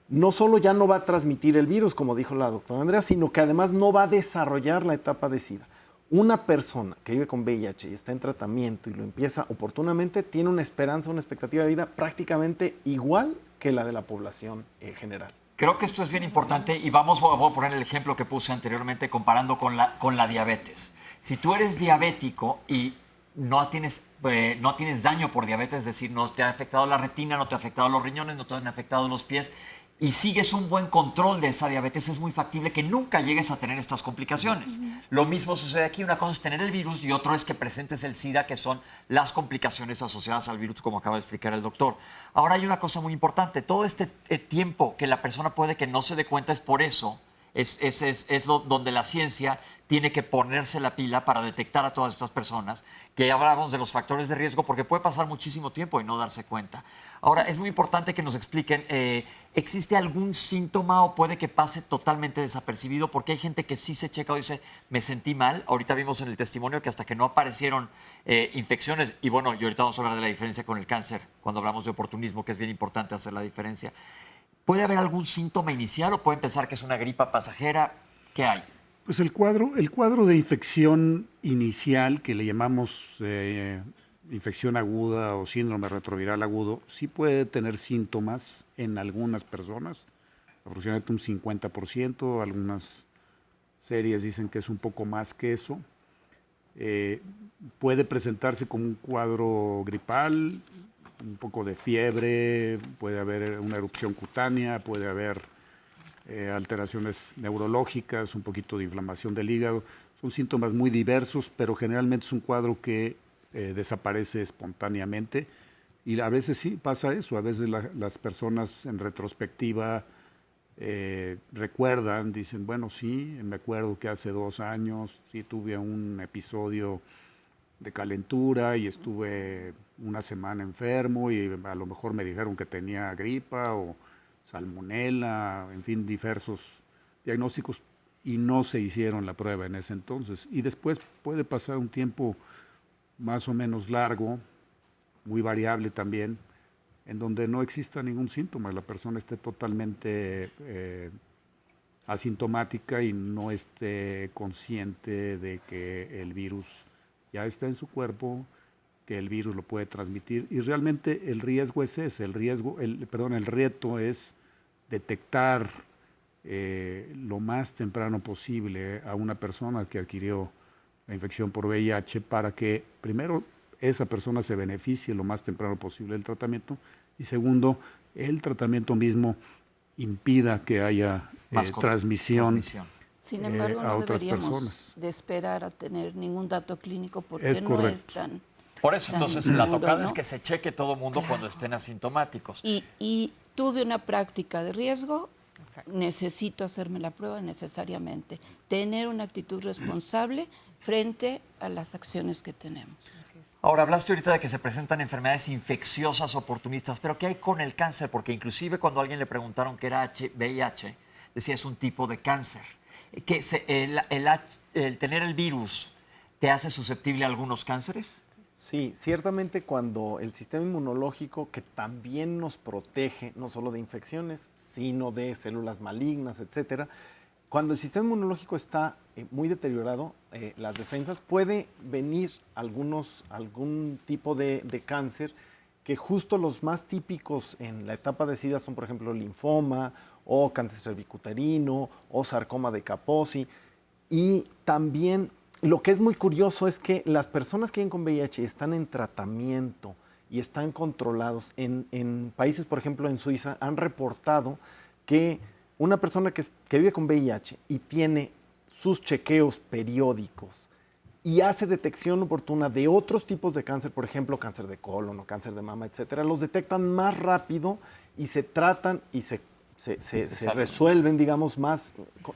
no solo ya no va a transmitir el virus, como dijo la doctora Andrea, sino que además no va a desarrollar la etapa de SIDA. Una persona que vive con VIH y está en tratamiento y lo empieza oportunamente, tiene una esperanza, una expectativa de vida prácticamente igual que la de la población general. Creo que esto es bien importante y voy a poner el ejemplo que puse anteriormente comparando con la diabetes. Si tú eres diabético y no tienes daño por diabetes, es decir, no te ha afectado la retina, no te ha afectado los riñones, no te han afectado los pies, y sigues un buen control de esa diabetes, es muy factible que nunca llegues a tener estas complicaciones. Lo mismo sucede aquí. Una cosa es tener el virus y otro es que presentes el SIDA, que son las complicaciones asociadas al virus, como acaba de explicar el doctor. Ahora hay una cosa muy importante. Todo este tiempo que la persona puede que no se dé cuenta es por eso. Es donde la ciencia tiene que ponerse la pila para detectar a todas estas personas, que ya hablamos de los factores de riesgo, porque puede pasar muchísimo tiempo y no darse cuenta. Ahora, es muy importante que nos expliquen, ¿existe algún síntoma o puede que pase totalmente desapercibido? Porque hay gente que sí se checa o dice, me sentí mal. Ahorita vimos en el testimonio que hasta que no aparecieron infecciones, y bueno, y ahorita vamos a hablar de la diferencia con el cáncer, cuando hablamos de oportunismo, que es bien importante hacer la diferencia. ¿Puede haber algún síntoma inicial o pueden pensar que es una gripa pasajera? ¿Qué hay? Pues el cuadro de infección inicial, que le llamamos infección aguda o síndrome retroviral agudo, sí puede tener síntomas en algunas personas, aproximadamente un 50%, algunas series dicen que es un poco más que eso. Puede presentarse como un cuadro gripal, un poco de fiebre, puede haber una erupción cutánea, puede haber alteraciones neurológicas, un poquito de inflamación del hígado. Son síntomas muy diversos, pero generalmente es un cuadro que desaparece espontáneamente. Y a veces sí pasa eso, a veces las personas en retrospectiva recuerdan, dicen, bueno, sí, me acuerdo que hace 2 años sí tuve un episodio de calentura y estuve una semana enfermo y a lo mejor me dijeron que tenía gripa o salmonela, en fin, diversos diagnósticos y no se hicieron la prueba en ese entonces. Y después puede pasar un tiempo más o menos largo, muy variable también, en donde no exista ningún síntoma, la persona esté totalmente asintomática y no esté consciente de que el virus ya está en su cuerpo, que el virus lo puede transmitir. Y realmente el riesgo es ese, el reto es detectar lo más temprano posible a una persona que adquirió la infección por VIH para que, primero, esa persona se beneficie lo más temprano posible del tratamiento y, segundo, el tratamiento mismo impida que haya transmisión. Sin embargo, a no otras deberíamos personas. de esperar a tener ningún dato clínico porque Es no correcto. es tan... Por eso, tan entonces, la seguro, tocada ¿no? es que se cheque todo el mundo cuando estén asintomáticos. Y tuve una práctica de riesgo, necesito hacerme la prueba necesariamente. Tener una actitud responsable frente a las acciones que tenemos. Ahora, hablaste ahorita de que se presentan enfermedades infecciosas oportunistas, pero ¿qué hay con el cáncer? Porque inclusive cuando a alguien le preguntaron qué era VIH, decía es un tipo de cáncer. Que el tener el virus te hace susceptible a algunos cánceres. Sí, ciertamente cuando el sistema inmunológico, que también nos protege no solo de infecciones, sino de células malignas, etcétera, cuando el sistema inmunológico está muy deteriorado, las defensas, puede venir algún tipo de cáncer, que justo los más típicos en la etapa de SIDA son, por ejemplo, linfoma o cáncer cervicuterino o sarcoma de Kaposi. Y también lo que es muy curioso es que las personas que viven con VIH están en tratamiento y están controlados. En países, por ejemplo, en Suiza, han reportado que una persona que vive con VIH y tiene sus chequeos periódicos y hace detección oportuna de otros tipos de cáncer, por ejemplo, cáncer de colon o cáncer de mama, etcétera, los detectan más rápido y se tratan y se resuelven, digamos,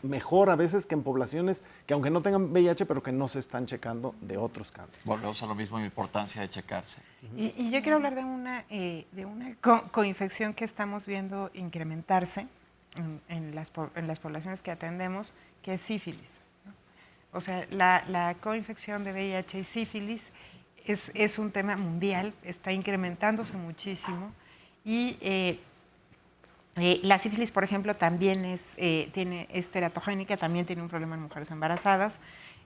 mejor a veces que en poblaciones que aunque no tengan VIH, pero que no se están checando de otros cánceres. Volvemos a lo mismo, la importancia de checarse. Y yo quiero hablar de una coinfección que estamos viendo incrementarse en las poblaciones que atendemos, que es sífilis. O sea, la coinfección de VIH y sífilis es un tema mundial, está incrementándose muchísimo y la sífilis, por ejemplo, también es teratogénica, también tiene un problema en mujeres embarazadas.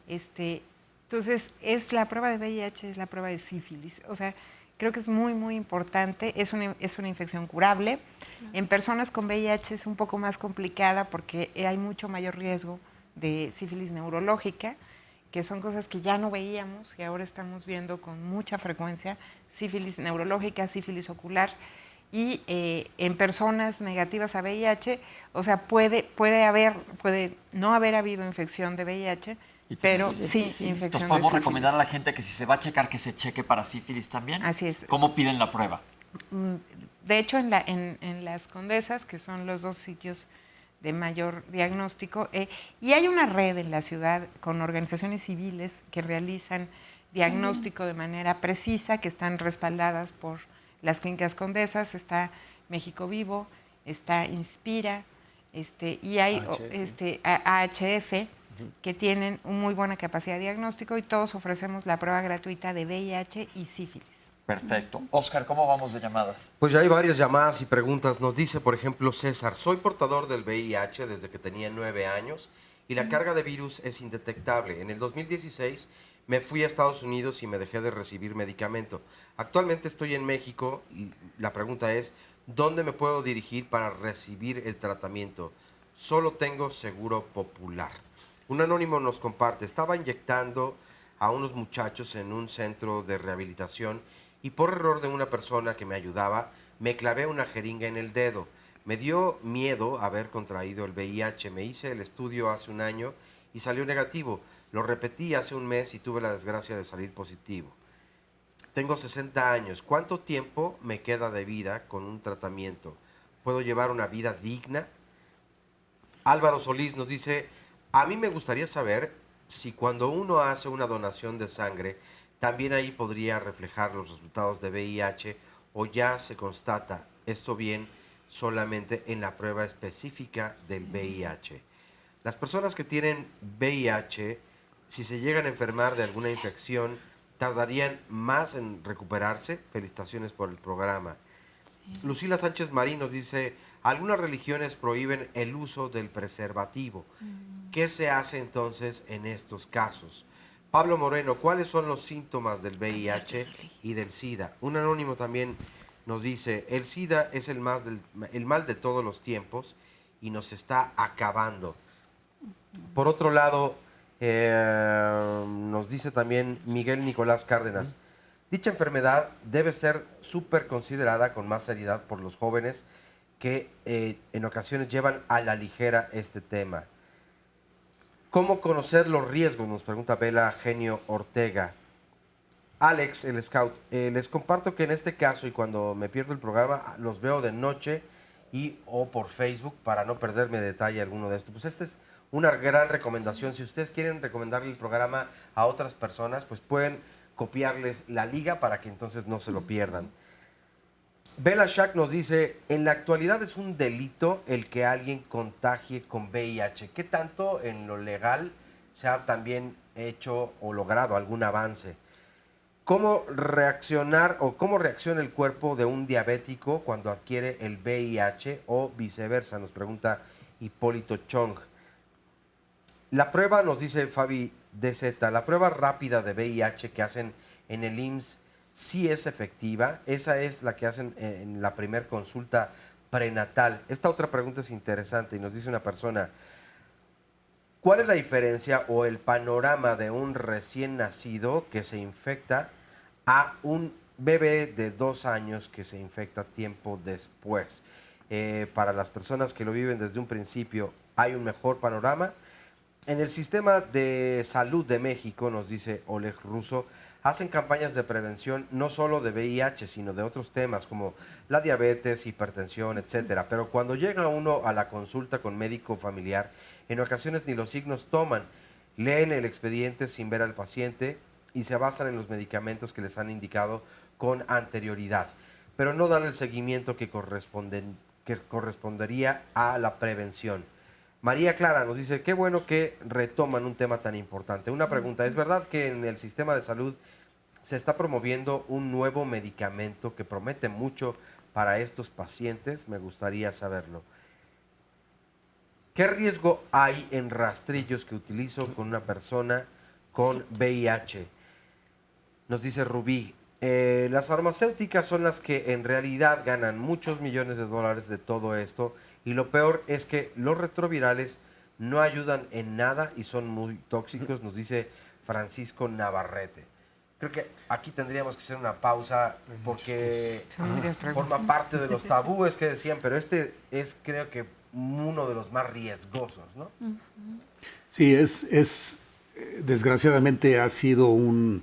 Entonces, la prueba de VIH es la prueba de sífilis. O sea, creo que es muy, muy importante. Es una infección curable. En personas con VIH es un poco más complicada porque hay mucho mayor riesgo de sífilis neurológica, que son cosas que ya no veíamos y ahora estamos viendo con mucha frecuencia, sífilis neurológica, sífilis ocular, y en personas negativas a VIH, o sea, puede no haber habido infección de VIH, pero sí infección de sífilis. Entonces, ¿podemos recomendar a la gente que si se va a checar, que se cheque para sífilis también? Así es. ¿Cómo piden la prueba? De hecho, en las Condesas, que son los dos sitios de mayor diagnóstico, y hay una red en la ciudad con organizaciones civiles que realizan diagnóstico de manera precisa, que están respaldadas por las clínicas Condesas. Está México Vivo, está Inspira, y hay AHF, que tienen una muy buena capacidad de diagnóstico, y todos ofrecemos la prueba gratuita de VIH y sífilis. Perfecto. Oscar, ¿cómo vamos de llamadas? Pues ya hay varias llamadas y preguntas. Nos dice, por ejemplo, César: soy portador del VIH desde que tenía 9 años y la carga de virus es indetectable. En el 2016 me fui a Estados Unidos y me dejé de recibir medicamento. Actualmente estoy en México y la pregunta es, ¿dónde me puedo dirigir para recibir el tratamiento? Solo tengo seguro popular. Un anónimo nos comparte: estaba inyectando a unos muchachos en un centro de rehabilitación y por error de una persona que me ayudaba, me clavé una jeringa en el dedo. Me dio miedo haber contraído el VIH. Me hice el estudio hace un año y salió negativo. Lo repetí hace un mes y tuve la desgracia de salir positivo. Tengo 60 años. ¿Cuánto tiempo me queda de vida con un tratamiento? ¿Puedo llevar una vida digna? Álvaro Solís nos dice: a mí me gustaría saber si cuando uno hace una donación de sangre, también ahí podría reflejar los resultados de VIH, o ya se constata esto bien solamente en la prueba específica del VIH. Las personas que tienen VIH, si se llegan a enfermar de alguna infección, tardarían más en recuperarse. Felicitaciones por el programa. Sí. Lucila Sánchez Marín nos dice: algunas religiones prohíben el uso del preservativo. ¿Qué se hace entonces en estos casos? Pablo Moreno: ¿cuáles son los síntomas del VIH y del SIDA? Un anónimo también nos dice: el SIDA es el mal de todos los tiempos y nos está acabando. Por otro lado, nos dice también Miguel Nicolás Cárdenas: dicha enfermedad debe ser súper considerada con más seriedad por los jóvenes que en ocasiones llevan a la ligera este tema. ¿Cómo conocer los riesgos?, nos pregunta Bela Genio Ortega. Alex, el scout: les comparto que en este caso, y cuando me pierdo el programa, los veo de noche o por Facebook para no perderme detalle alguno de esto. Pues esta es una gran recomendación. Si ustedes quieren recomendarle el programa a otras personas, pues pueden copiarles la liga para que entonces no se lo pierdan. Bella Shack nos dice: en la actualidad es un delito el que alguien contagie con VIH. ¿Qué tanto en lo legal se ha también hecho o logrado algún avance? ¿Cómo reaccionar o cómo reacciona el cuerpo de un diabético cuando adquiere el VIH o viceversa? Nos pregunta Hipólito Chong. La prueba, nos dice Fabi DZ, la prueba rápida de VIH que hacen en el IMSS sí es efectiva. Esa es la que hacen en la primer consulta prenatal. Esta otra pregunta es interesante y nos dice una persona, ¿cuál es la diferencia o el panorama de un recién nacido que se infecta a un bebé de 2 años que se infecta tiempo después? Para las personas que lo viven desde un principio, ¿hay un mejor panorama? En el sistema de salud de México, nos dice Oleg Russo, hacen campañas de prevención no solo de VIH, sino de otros temas como la diabetes, hipertensión, etcétera. Pero cuando llega uno a la consulta con médico familiar, en ocasiones ni los signos toman, leen el expediente sin ver al paciente y se basan en los medicamentos que les han indicado con anterioridad, pero no dan el seguimiento que correspondería a la prevención. María Clara nos dice, qué bueno que retoman un tema tan importante. Una pregunta, ¿es verdad que en el sistema de salud se está promoviendo un nuevo medicamento que promete mucho para estos pacientes? Me gustaría saberlo. ¿Qué riesgo hay en rastrillos que utilizo con una persona con VIH? Nos dice Rubí, las farmacéuticas son las que en realidad ganan muchos millones de dólares de todo esto. Y lo peor es que los retrovirales no ayudan en nada y son muy tóxicos, nos dice Francisco Navarrete. Creo que aquí tendríamos que hacer una pausa porque forma parte de los tabúes que decían, pero este es, creo que, uno de los más riesgosos, ¿no? Sí, desgraciadamente ha sido un,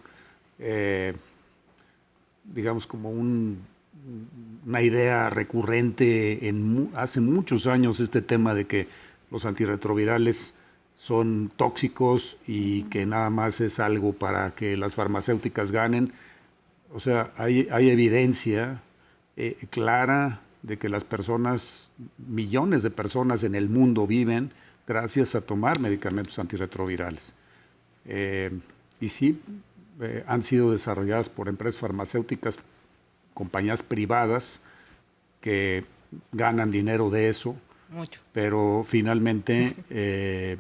digamos, como una idea recurrente hace muchos años, este tema de que los antirretrovirales son tóxicos y que nada más es algo para que las farmacéuticas ganen. O sea, hay evidencia clara de que las personas, millones de personas en el mundo viven gracias a tomar medicamentos antirretrovirales. Y sí, han sido desarrolladas por empresas farmacéuticas, compañías privadas que ganan dinero de eso, mucho. Pero finalmente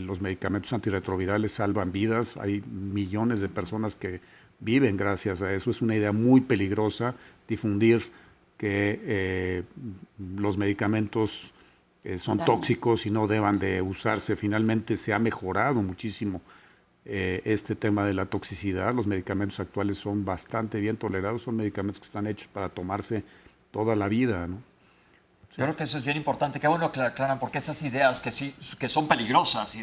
los medicamentos antirretrovirales salvan vidas. Hay millones de personas que viven gracias a eso. Es una idea muy peligrosa difundir que los medicamentos son tóxicos y no deban de usarse. Finalmente se ha mejorado muchísimo este tema de la toxicidad. Los medicamentos actuales son bastante bien tolerados, son medicamentos que están hechos para tomarse toda la vida, ¿no? Yo creo que eso es bien importante. Qué bueno que lo aclaran, porque esas ideas que son peligrosas,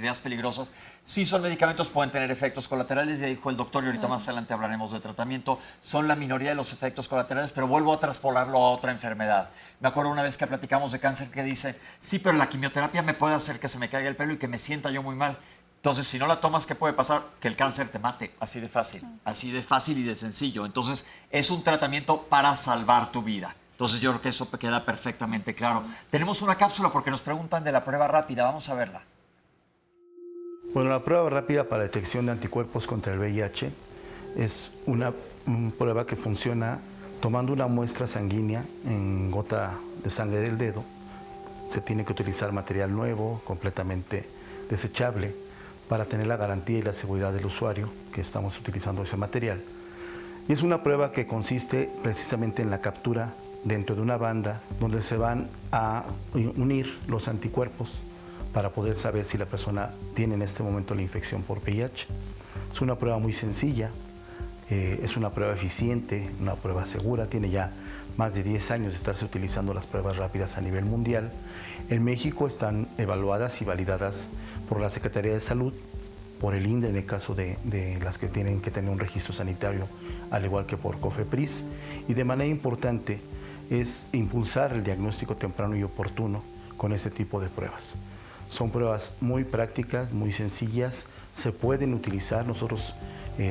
sí son medicamentos, pueden tener efectos colaterales, ya dijo el doctor, y ahorita más adelante hablaremos de tratamiento. Son la minoría de los efectos colaterales, pero vuelvo a traspolarlo a otra enfermedad. Me acuerdo una vez que platicamos de cáncer que dice, sí, pero la quimioterapia me puede hacer que se me caiga el pelo y que me sienta yo muy mal. Entonces, si no la tomas, ¿qué puede pasar? Que el cáncer te mate, así de fácil y de sencillo. Entonces, es un tratamiento para salvar tu vida. Entonces, yo creo que eso queda perfectamente claro. Tenemos una cápsula porque nos preguntan de la prueba rápida. Vamos a verla. Bueno, la prueba rápida para detección de anticuerpos contra el VIH es una prueba que funciona tomando una muestra sanguínea en gota de sangre del dedo. Se tiene que utilizar material nuevo, completamente desechable, para tener la garantía y la seguridad del usuario que estamos utilizando ese material. Y es una prueba que consiste precisamente en la captura dentro de una banda donde se van a unir los anticuerpos para poder saber si la persona tiene en este momento la infección por VIH. Es una prueba muy sencilla, es una prueba eficiente, una prueba segura, tiene ya más de 10 años de estarse utilizando las pruebas rápidas a nivel mundial. En México están evaluadas y validadas por la Secretaría de Salud, por el INDRE en el caso de las que tienen que tener un registro sanitario, al igual que por COFEPRIS, y de manera importante es impulsar el diagnóstico temprano y oportuno con este tipo de pruebas. Son pruebas muy prácticas, muy sencillas, se pueden utilizar. Nosotros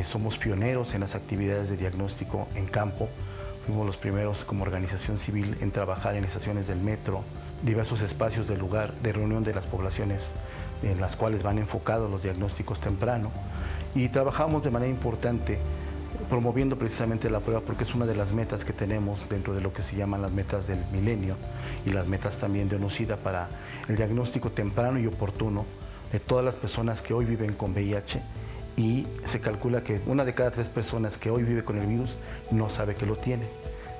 somos pioneros en las actividades de diagnóstico en campo. Fuimos los primeros como organización civil en trabajar en estaciones del metro, diversos espacios de lugar de reunión de las poblaciones en las cuales van enfocados los diagnósticos temprano. Y trabajamos de manera importante promoviendo precisamente la prueba porque es una de las metas que tenemos dentro de lo que se llaman las metas del milenio y las metas también de ONUCIDA para el diagnóstico temprano y oportuno de todas las personas que hoy viven con VIH y se calcula que 1 de cada 3 personas que hoy vive con el virus no sabe que lo tiene.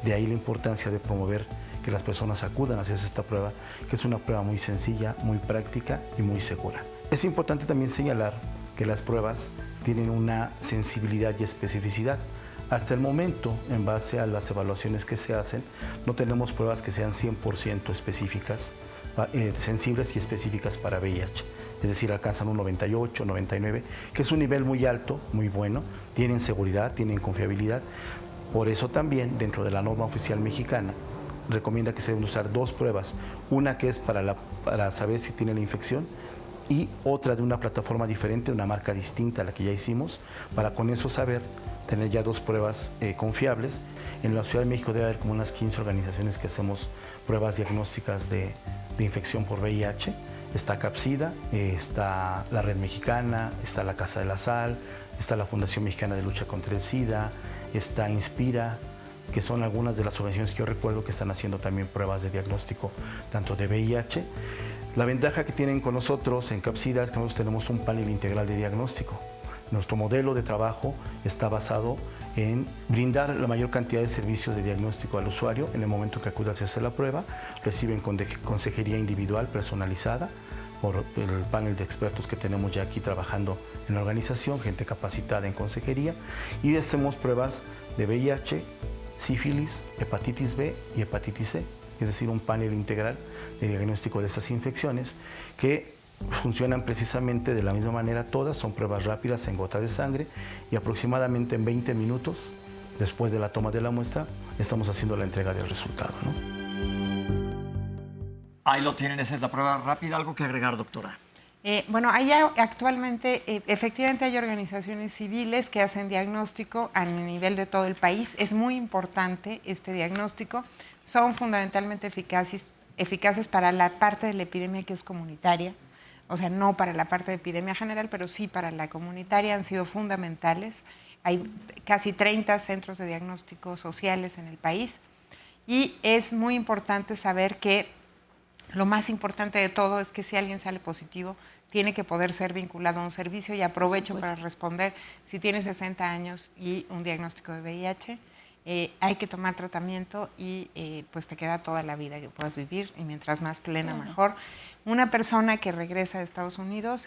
De ahí la importancia de promover que las personas acudan a hacerse esta prueba, que es una prueba muy sencilla, muy práctica y muy segura. Es importante también señalar que las pruebas tienen una sensibilidad y especificidad. Hasta el momento, en base a las evaluaciones que se hacen, no tenemos pruebas que sean 100% específicas, sensibles y específicas para VIH. Es decir, alcanzan un 98, 99, que es un nivel muy alto, muy bueno, tienen seguridad, tienen confiabilidad. Por eso también, dentro de la norma oficial mexicana, recomienda que se deben usar 2 pruebas, una que es para saber si tiene la infección y otra de una plataforma diferente, una marca distinta a la que ya hicimos, para con eso saber tener ya 2 pruebas confiables. En la Ciudad de México debe haber como unas 15 organizaciones que hacemos pruebas diagnósticas de infección por VIH. Está Capsida, está la Red Mexicana, está la Casa de la Sal, está la Fundación Mexicana de Lucha contra el SIDA, está Inspira, que son algunas de las organizaciones que yo recuerdo que están haciendo también pruebas de diagnóstico tanto de VIH. La ventaja que tienen con nosotros en Capsida es que nosotros tenemos un panel integral de diagnóstico. Nuestro modelo de trabajo está basado en brindar la mayor cantidad de servicios de diagnóstico al usuario en el momento que acude a hacerse la prueba. Reciben consejería individual personalizada por el panel de expertos que tenemos ya aquí trabajando en la organización, gente capacitada en consejería, y hacemos pruebas de VIH, sífilis, hepatitis B y hepatitis C, es decir, un panel integral de diagnóstico de estas infecciones que funcionan precisamente de la misma manera todas, son pruebas rápidas en gota de sangre y aproximadamente en 20 minutos después de la toma de la muestra estamos haciendo la entrega del resultado, ¿no? Ahí lo tienen, esa es la prueba rápida. ¿Algo que agregar, doctora? Bueno, allá actualmente efectivamente hay organizaciones civiles que hacen diagnóstico a nivel de todo el país. Es muy importante este diagnóstico. Son fundamentalmente eficaces para la parte de la epidemia que es comunitaria. O sea, no para la parte de epidemia general, pero sí para la comunitaria han sido fundamentales. Hay casi 30 centros de diagnóstico sociales en el país y es muy importante saber que lo más importante de todo es que si alguien sale positivo, tiene que poder ser vinculado a un servicio y aprovecho para responder, si tienes 60 años y un diagnóstico de VIH, hay que tomar tratamiento y pues te queda toda la vida que puedas vivir y mientras más plena mejor. Una persona que regresa de Estados Unidos,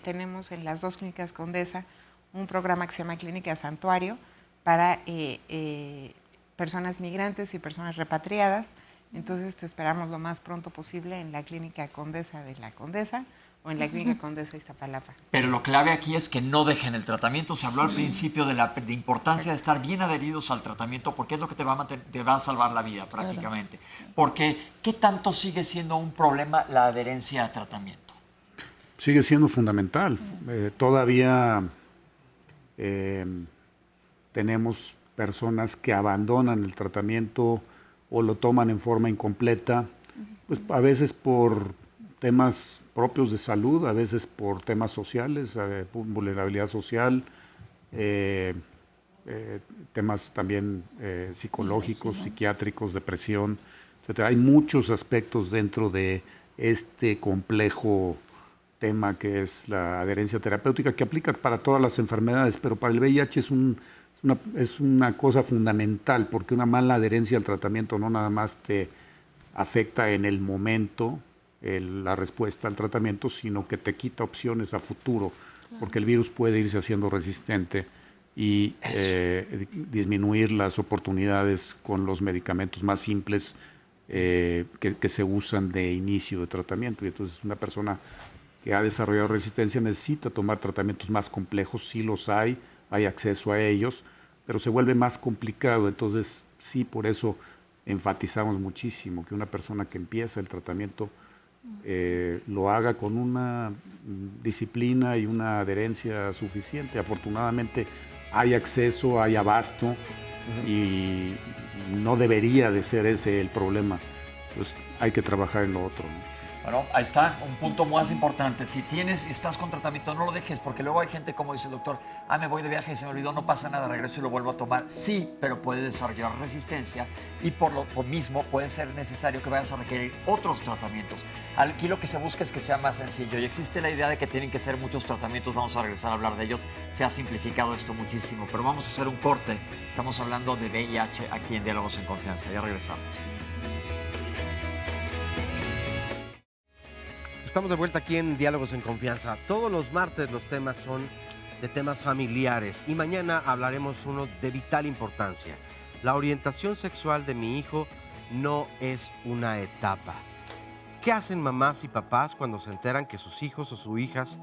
tenemos en las 2 clínicas Condesa un programa que se llama Clínica Santuario para personas migrantes y personas repatriadas. Entonces te esperamos lo más pronto posible en la Clínica Condesa de la Condesa o en la Clínica Condesa de Iztapalapa. Pero lo clave aquí es que no dejen el tratamiento. Se habló al principio de la importancia de estar bien adheridos al tratamiento porque es lo que te va a salvar la vida prácticamente. Porque, ¿qué tanto sigue siendo un problema la adherencia a tratamiento? Sigue siendo fundamental. Todavía tenemos personas que abandonan el tratamiento o lo toman en forma incompleta, pues a veces por temas propios de salud, a veces por temas sociales, vulnerabilidad social, temas también psicológicos, psiquiátricos, depresión, etc. Hay muchos aspectos dentro de este complejo tema que es la adherencia terapéutica, que aplica para todas las enfermedades, pero para el VIH es una cosa fundamental, porque una mala adherencia al tratamiento no nada más te afecta en el momento la respuesta al tratamiento, sino que te quita opciones a futuro, porque el virus puede irse haciendo resistente y disminuir las oportunidades con los medicamentos más simples que se usan de inicio de tratamiento. Y entonces una persona que ha desarrollado resistencia necesita tomar tratamientos más complejos, sí los hay acceso a ellos, pero se vuelve más complicado. Entonces sí, por eso enfatizamos muchísimo que una persona que empieza el tratamiento lo haga con una disciplina y una adherencia suficiente. Afortunadamente hay acceso, hay abasto y no debería de ser ese el problema. Pues hay que trabajar en lo otro, ¿no? Bueno, ahí está, un punto más importante. Si estás con tratamiento, no lo dejes, porque luego hay gente, como dice el doctor, me voy de viaje y se me olvidó, no pasa nada, regreso y lo vuelvo a tomar. Sí, pero puede desarrollar resistencia y por lo mismo puede ser necesario que vayas a requerir otros tratamientos. Aquí lo que se busca es que sea más sencillo y existe la idea de que tienen que ser muchos tratamientos, vamos a regresar a hablar de ellos. Se ha simplificado esto muchísimo, pero vamos a hacer un corte. Estamos hablando de VIH aquí en Diálogos en Confianza. Ya regresamos. Estamos de vuelta aquí en Diálogos en Confianza. Todos los martes los temas son de temas familiares y mañana hablaremos uno de vital importancia. La orientación sexual de mi hijo no es una etapa. ¿Qué hacen mamás y papás cuando se enteran que sus hijos o sus hijas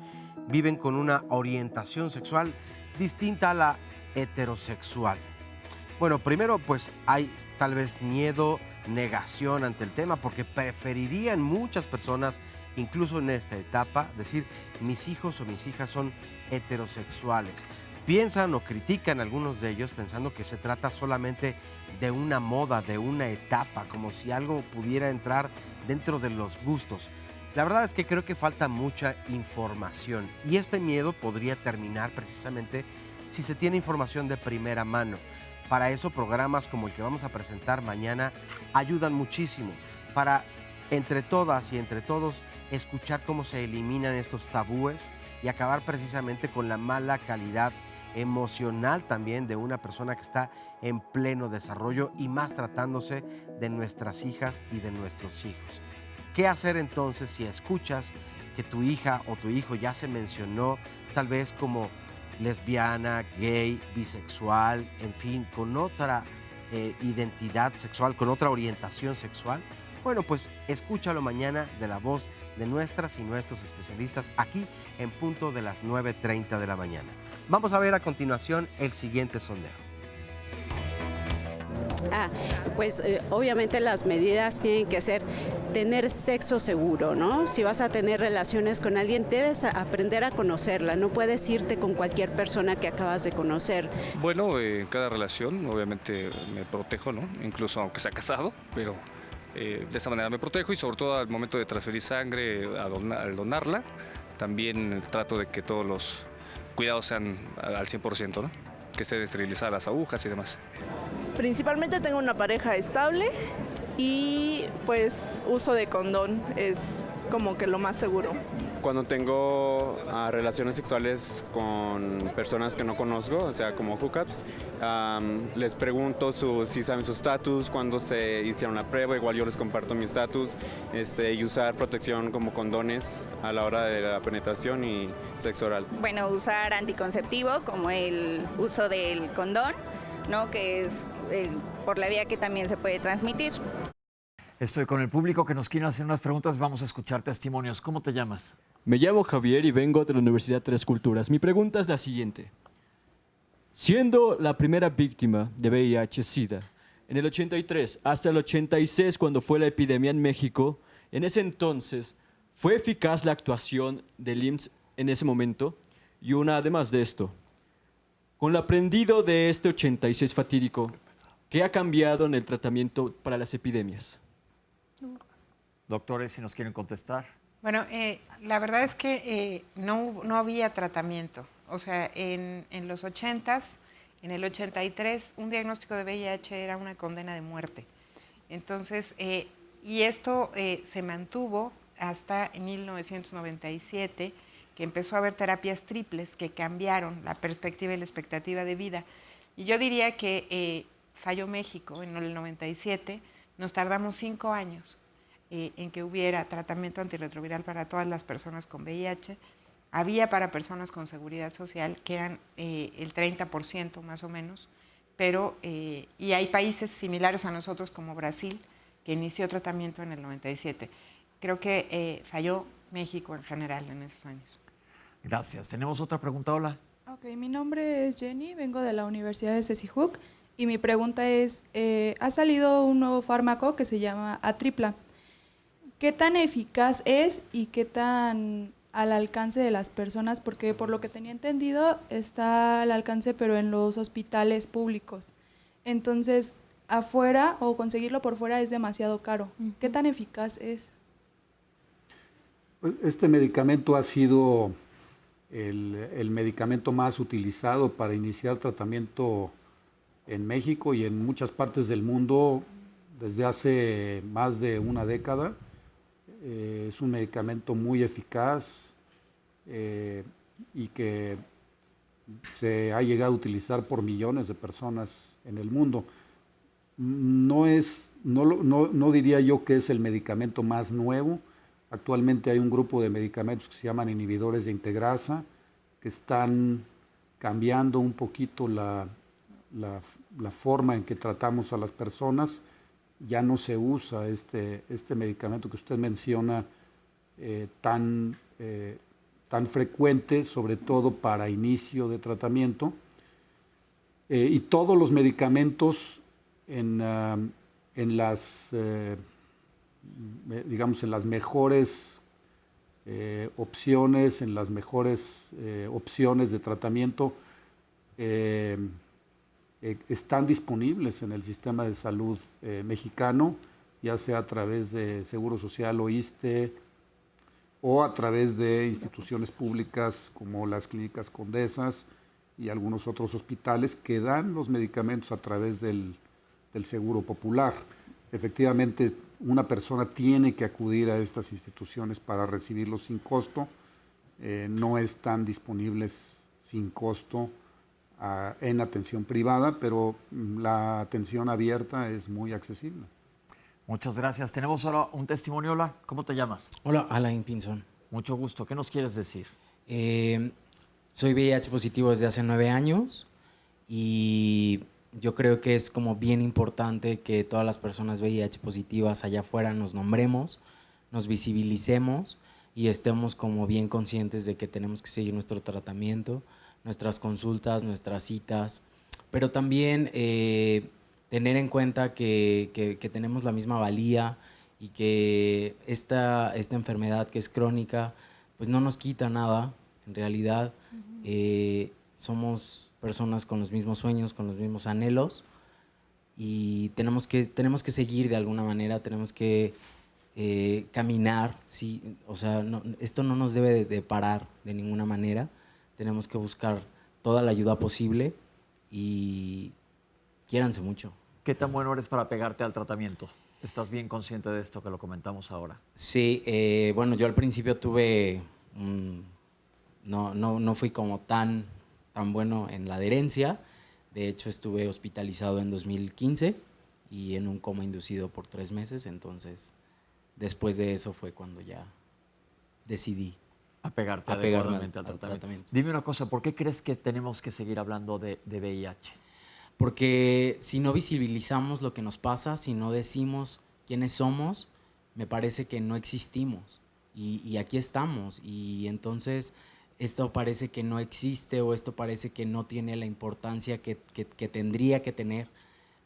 viven con una orientación sexual distinta a la heterosexual? Bueno, primero pues hay tal vez miedo, negación ante el tema, porque preferirían muchas personas, incluso en esta etapa, decir mis hijos o mis hijas son heterosexuales. Piensan o critican algunos de ellos pensando que se trata solamente de una moda, de una etapa, como si algo pudiera entrar dentro de los gustos. La verdad es que creo que falta mucha información y este miedo podría terminar precisamente si se tiene información de primera mano. Para eso programas como el que vamos a presentar mañana ayudan muchísimo para entre todas y entre todos escuchar cómo se eliminan estos tabúes y acabar precisamente con la mala calidad emocional también de una persona que está en pleno desarrollo y más tratándose de nuestras hijas y de nuestros hijos. ¿Qué hacer entonces si escuchas que tu hija o tu hijo ya se mencionó tal vez como lesbiana, gay, bisexual, en fin, con otra identidad sexual, con otra orientación sexual? Bueno, pues escúchalo mañana de la voz de nuestras y nuestros especialistas aquí en punto de las 9:30 de la mañana. Vamos a ver a continuación el siguiente sondeo. Obviamente las medidas tienen que ser tener sexo seguro, ¿no? Si vas a tener relaciones con alguien, debes aprender a conocerla, no puedes irte con cualquier persona que acabas de conocer. Bueno, en cada relación obviamente me protejo, ¿no? Incluso aunque sea casado, pero de esta manera me protejo y sobre todo al momento de transferir sangre, al donarla, también trato de que todos los cuidados sean al 100%, ¿no? Que estén esterilizadas las agujas y demás. Principalmente tengo una pareja estable y pues uso de condón es como que lo más seguro. Cuando tengo relaciones sexuales con personas que no conozco, o sea, como hookups, les pregunto si saben su estatus, cuándo se hicieron la prueba, igual yo les comparto mi estatus, y usar protección como condones a la hora de la penetración y sexo oral. Bueno, usar anticonceptivo como el uso del condón, ¿no? Que es por la vía que también se puede transmitir. Estoy con el público que nos quiere hacer unas preguntas. Vamos a escuchar testimonios. ¿Cómo te llamas? Me llamo Javier y vengo de la Universidad Tres Culturas. Mi pregunta es la siguiente. Siendo la primera víctima de VIH-Sida, en el 83 hasta el 86, cuando fue la epidemia en México, en ese entonces, ¿fue eficaz la actuación del IMSS en ese momento? Y además de esto, con lo aprendido de este 86 fatídico, ¿qué ha cambiado en el tratamiento para las epidemias? Doctores, si nos quieren contestar. Bueno, la verdad es que no había tratamiento. O sea, en los 80s, en el 83, un diagnóstico de VIH era una condena de muerte. Entonces, y esto se mantuvo hasta 1997, que empezó a haber terapias triples que cambiaron la perspectiva y la expectativa de vida. Y yo diría que falló México en el 97, nos tardamos 5 años en que hubiera tratamiento antirretroviral para todas las personas con VIH. Había para personas con seguridad social, que eran el 30% más o menos, pero y hay países similares a nosotros como Brasil, que inició tratamiento en el 97. Creo que falló México en general en esos años. Gracias. ¿Tenemos otra pregunta? Hola. Ok, mi nombre es Jenny, vengo de la Universidad de CECIJUC y mi pregunta es, ha salido un nuevo fármaco que se llama Atripla. ¿Qué tan eficaz es y qué tan al alcance de las personas? Porque por lo que tenía entendido está al alcance pero en los hospitales públicos. Entonces, afuera o conseguirlo por fuera es demasiado caro. ¿Qué tan eficaz es? Este medicamento ha sido el medicamento más utilizado para iniciar tratamiento en México y en muchas partes del mundo desde hace más de una década. Es un medicamento muy eficaz y que se ha llegado a utilizar por millones de personas en el mundo. No diría yo que es el medicamento más nuevo. Actualmente hay un grupo de medicamentos que se llaman inhibidores de integrasa, que están cambiando un poquito la forma en que tratamos a las personas. Ya no se usa este medicamento que usted menciona tan frecuente, sobre todo para inicio de tratamiento. Y todos los medicamentos en las mejores opciones, en las mejores opciones de tratamiento, están disponibles en el sistema de salud mexicano, ya sea a través de Seguro Social o ISSSTE, o a través de instituciones públicas como las Clínicas Condesas y algunos otros hospitales que dan los medicamentos a través del Seguro Popular. Efectivamente, una persona tiene que acudir a estas instituciones para recibirlos sin costo. No están disponibles sin costo en atención privada, pero la atención abierta es muy accesible. Muchas gracias. Tenemos ahora un testimonio. Hola, ¿cómo te llamas? Hola, Alain Pinzón. Mucho gusto. ¿Qué nos quieres decir? Soy VIH positivo desde hace 9 años y yo creo que es como bien importante que todas las personas VIH positivas allá afuera nos nombremos, nos visibilicemos y estemos como bien conscientes de que tenemos que seguir nuestro tratamiento, nuestras consultas, nuestras citas, pero también tener en cuenta que tenemos la misma valía y que esta enfermedad que es crónica, pues no nos quita nada, en realidad. Somos personas con los mismos sueños, con los mismos anhelos y tenemos que seguir de alguna manera, tenemos que caminar, ¿sí? O sea, esto no nos debe de parar de ninguna manera, tenemos que buscar toda la ayuda posible y quiéranse mucho. ¿Qué tan bueno eres para pegarte al tratamiento? ¿Estás bien consciente de esto que lo comentamos ahora? Sí, bueno, yo al principio tuve, no fui como tan bueno en la adherencia. De hecho, estuve hospitalizado en 2015 y en un coma inducido por 3 meses. Entonces, después de eso fue cuando ya decidí apegarme adecuadamente al tratamiento. Dime una cosa, ¿por qué crees que tenemos que seguir hablando de VIH? Porque si no visibilizamos lo que nos pasa, si no decimos quiénes somos, me parece que no existimos. Y aquí estamos. Y entonces esto parece que no existe o esto parece que no tiene la importancia que tendría que tener,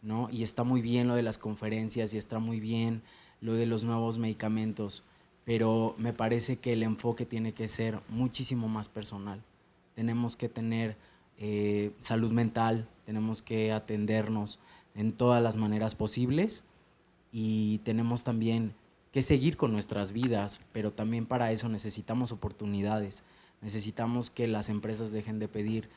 ¿no? Y está muy bien lo de las conferencias y está muy bien lo de los nuevos medicamentos, pero me parece que el enfoque tiene que ser muchísimo más personal. Tenemos que tener salud mental, tenemos que atendernos en todas las maneras posibles y tenemos también que seguir con nuestras vidas, pero también para eso necesitamos oportunidades. Necesitamos que las empresas dejen de pedir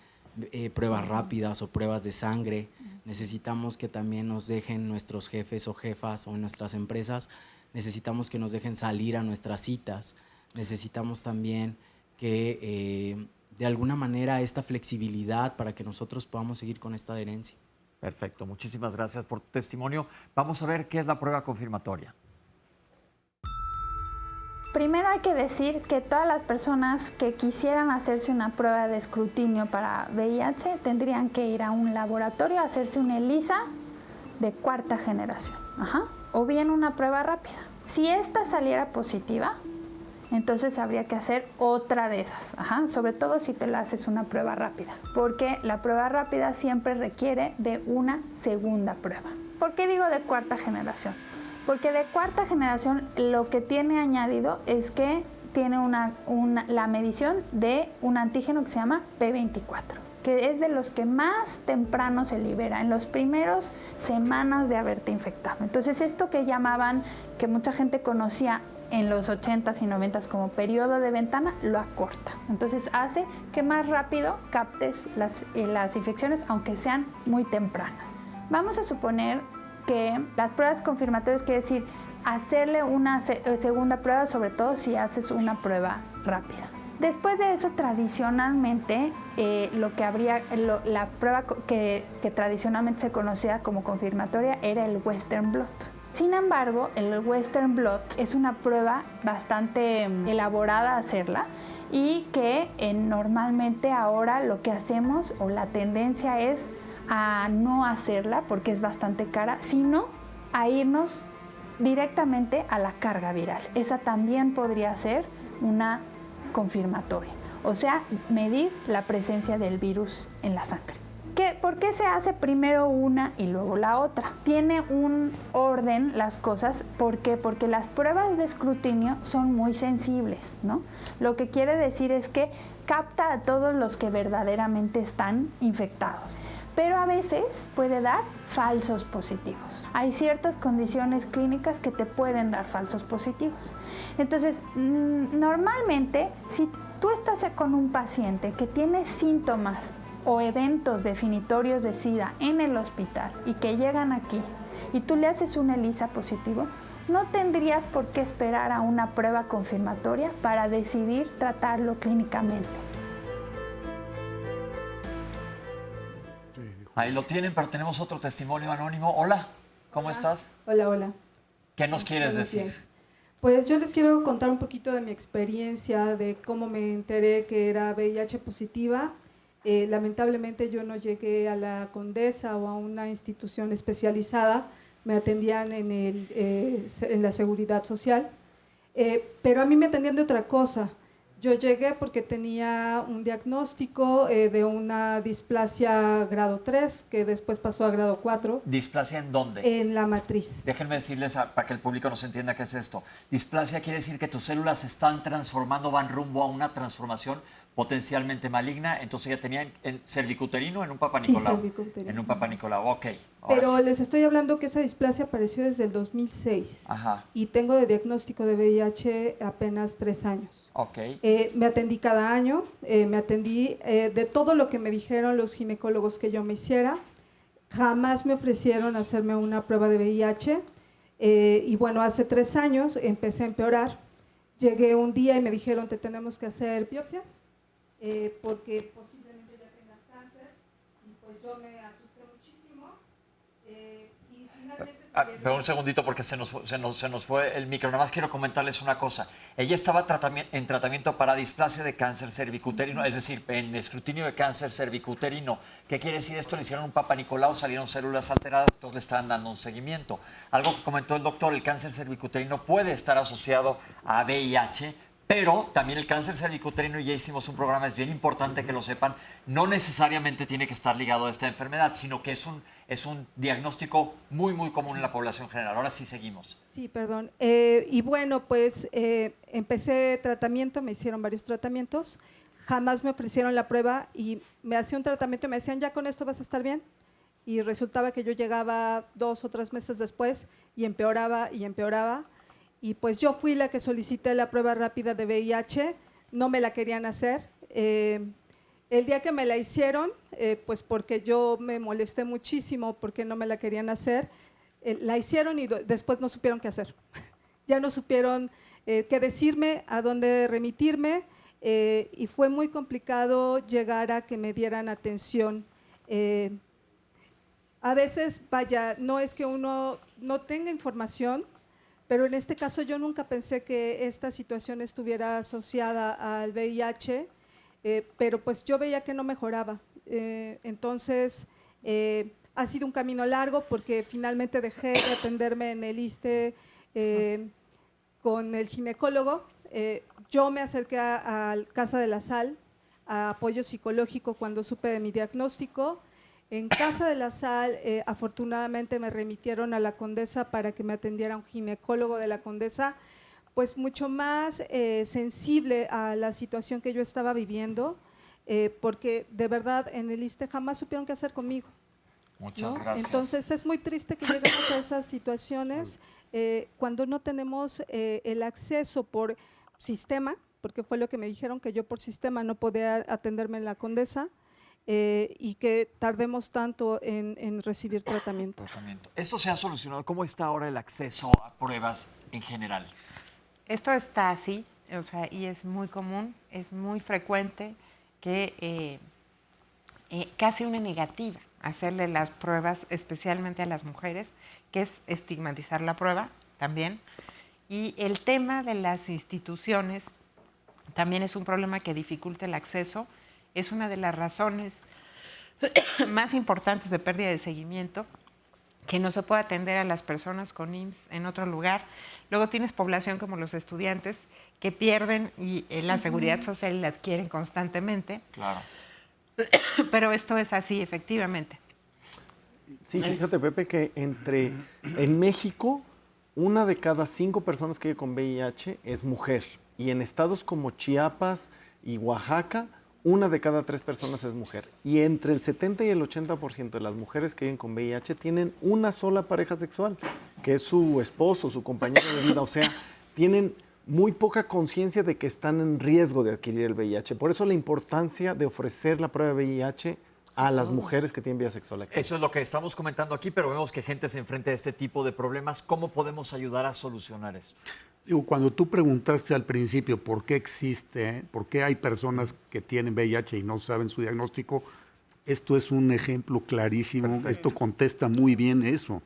pruebas rápidas o pruebas de sangre. Necesitamos que también nos dejen nuestros jefes o jefas o en nuestras empresas. Necesitamos que nos dejen salir a nuestras citas. Necesitamos también que de alguna manera esta flexibilidad para que nosotros podamos seguir con esta adherencia. Perfecto, muchísimas gracias por tu testimonio. Vamos a ver qué es la prueba confirmatoria. Primero hay que decir que todas las personas que quisieran hacerse una prueba de escrutinio para VIH tendrían que ir a un laboratorio a hacerse una ELISA de 4ª generación, o bien una prueba rápida. Si esta saliera positiva, entonces habría que hacer otra de esas, sobre todo si te la haces una prueba rápida, porque la prueba rápida siempre requiere de una segunda prueba. ¿Por qué digo de 4ª generación? Porque de 4ª generación lo que tiene añadido es que tiene la medición de un antígeno que se llama P24. que es de los que más temprano se libera, en los primeros semanas de haberte infectado. Entonces, esto que llamaban, que mucha gente conocía en los 80s y 90s como periodo de ventana, lo acorta. Entonces, hace que más rápido captes las infecciones, aunque sean muy tempranas. Vamos a suponer que las pruebas confirmatorias quiere decir hacerle una segunda prueba, sobre todo si haces una prueba rápida. Después de eso, tradicionalmente, la prueba que tradicionalmente se conocía como confirmatoria era el Western blot. Sin embargo, el Western blot es una prueba bastante elaborada hacerla y que normalmente ahora lo que hacemos o la tendencia es a no hacerla porque es bastante cara, sino a irnos directamente a la carga viral. Esa también podría ser una confirmatoria, o sea, medir la presencia del virus en la sangre. ¿Por qué se hace primero una y luego la otra? Tiene un orden las cosas. ¿Por qué? Porque las pruebas de escrutinio son muy sensibles, ¿no? Lo que quiere decir es que capta a todos los que verdaderamente están infectados, pero a veces puede dar falsos positivos. Hay ciertas condiciones clínicas que te pueden dar falsos positivos. Entonces, normalmente, si tú estás con un paciente que tiene síntomas o eventos definitorios de SIDA en el hospital y que llegan aquí y tú le haces un ELISA positivo, no tendrías por qué esperar a una prueba confirmatoria para decidir tratarlo clínicamente. Ahí lo tienen, pero tenemos otro testimonio anónimo. Hola, ¿cómo estás? Hola, hola. ¿Qué nos quieres Buenos decir? días. Pues yo les quiero contar un poquito de mi experiencia, de cómo me enteré que era VIH positiva. Lamentablemente yo no llegué a la Condesa o a una institución especializada, me atendían en la Seguridad Social, pero a mí me atendían de otra cosa. Yo llegué porque tenía un diagnóstico de una displasia grado 3, que después pasó a grado 4. ¿Displasia en dónde? En la matriz. Déjenme decirles para que el público nos entienda qué es esto. Displasia quiere decir que tus células se están transformando, van rumbo a una transformación potencialmente maligna. Entonces ya tenían en cervicuterino, en un Papa Nicolau. Sí, cervicuterino. En un Papa Nicolau, ok. Pero les estoy hablando que esa displasia apareció desde el 2006. Ajá. Y tengo de diagnóstico de VIH apenas 3 años. Ok. Me atendí cada año, me atendí de todo lo que me dijeron los ginecólogos que yo me hiciera. Jamás me ofrecieron hacerme una prueba de VIH. Y bueno, hace 3 años empecé a empeorar. Llegué un día y me dijeron, te tenemos que hacer biopsias, porque posiblemente ya tengas cáncer. Y pues yo me asusté muchísimo. Y finalmente... Pero un segundito porque se nos fue el micro. Nada más quiero comentarles una cosa. Ella estaba en tratamiento para displasia de cáncer cervicuterino, es decir, en escrutinio de cáncer cervicuterino. ¿Qué quiere decir esto? Le hicieron un Papa Nicolau, salieron células alteradas, entonces le estaban dando un seguimiento. Algo que comentó el doctor, el cáncer cervicuterino puede estar asociado a VIH, pero también el cáncer cervicuterino, y ya hicimos un programa, es bien importante que lo sepan, no necesariamente tiene que estar ligado a esta enfermedad, sino que es un diagnóstico muy, muy común en la población general. Ahora sí seguimos. Sí, perdón. Y bueno, pues empecé tratamiento, me hicieron varios tratamientos, jamás me ofrecieron la prueba y me hacía un tratamiento y me decían, ya con esto vas a estar bien. Y resultaba que yo llegaba 2 o 3 meses después y empeoraba y empeoraba. Y pues yo fui la que solicité la prueba rápida de VIH, no me la querían hacer. El día que me la hicieron, pues porque yo me molesté muchísimo porque no me la querían hacer, la hicieron y después no supieron qué hacer. Ya no supieron qué decirme, a dónde remitirme, y fue muy complicado llegar a que me dieran atención. A veces, vaya, no es que uno no tenga información, pero en este caso yo nunca pensé que esta situación estuviera asociada al VIH, pero pues yo veía que no mejoraba. Entonces, ha sido un camino largo porque finalmente dejé de atenderme en el ISSSTE con el ginecólogo. Yo me acerqué a Casa de la Sal, a apoyo psicológico cuando supe de mi diagnóstico. En Casa de la Sal, afortunadamente me remitieron a la Condesa para que me atendiera un ginecólogo de la Condesa, pues mucho más sensible a la situación que yo estaba viviendo. porque de verdad en el ISSSTE jamás supieron qué hacer conmigo. Muchas ¿no? gracias. Entonces es muy triste que lleguemos a esas situaciones cuando no tenemos el acceso por sistema, porque fue lo que me dijeron, que yo por sistema no podía atenderme en la Condesa, y que tardemos tanto en recibir tratamiento. ¿Esto se ha solucionado? ¿Cómo está ahora el acceso a pruebas en general? Esto está así, o sea, y es muy común, es muy frecuente que casi una negativa hacerle las pruebas, especialmente a las mujeres, que es estigmatizar la prueba también. Y el tema de las instituciones también es un problema que dificulta el acceso. Es una de las razones más importantes de pérdida de seguimiento, que no se puede atender a las personas con IMSS en otro lugar. Luego tienes población como los estudiantes que pierden y la seguridad social la adquieren constantemente. Claro. Pero esto es así, efectivamente. Sí, fíjate, Pepe, que en México, 1 de cada 5 personas que vive con VIH es mujer. Y en estados como Chiapas y Oaxaca, 1 de cada 3 personas es mujer. Y entre el 70 y el 80% de las mujeres que viven con VIH tienen una sola pareja sexual, que es su esposo, su compañero de vida. O sea, tienen muy poca conciencia de que están en riesgo de adquirir el VIH. Por eso la importancia de ofrecer la prueba de VIH a las mujeres que tienen vida sexual activa. Eso es lo que estamos comentando aquí, pero vemos que gente se enfrenta a este tipo de problemas. ¿Cómo podemos ayudar a solucionar eso? Digo, cuando tú preguntaste al principio por qué existe, por qué hay personas que tienen VIH y no saben su diagnóstico, esto es un ejemplo clarísimo. Perfecto. Esto contesta muy bien eso,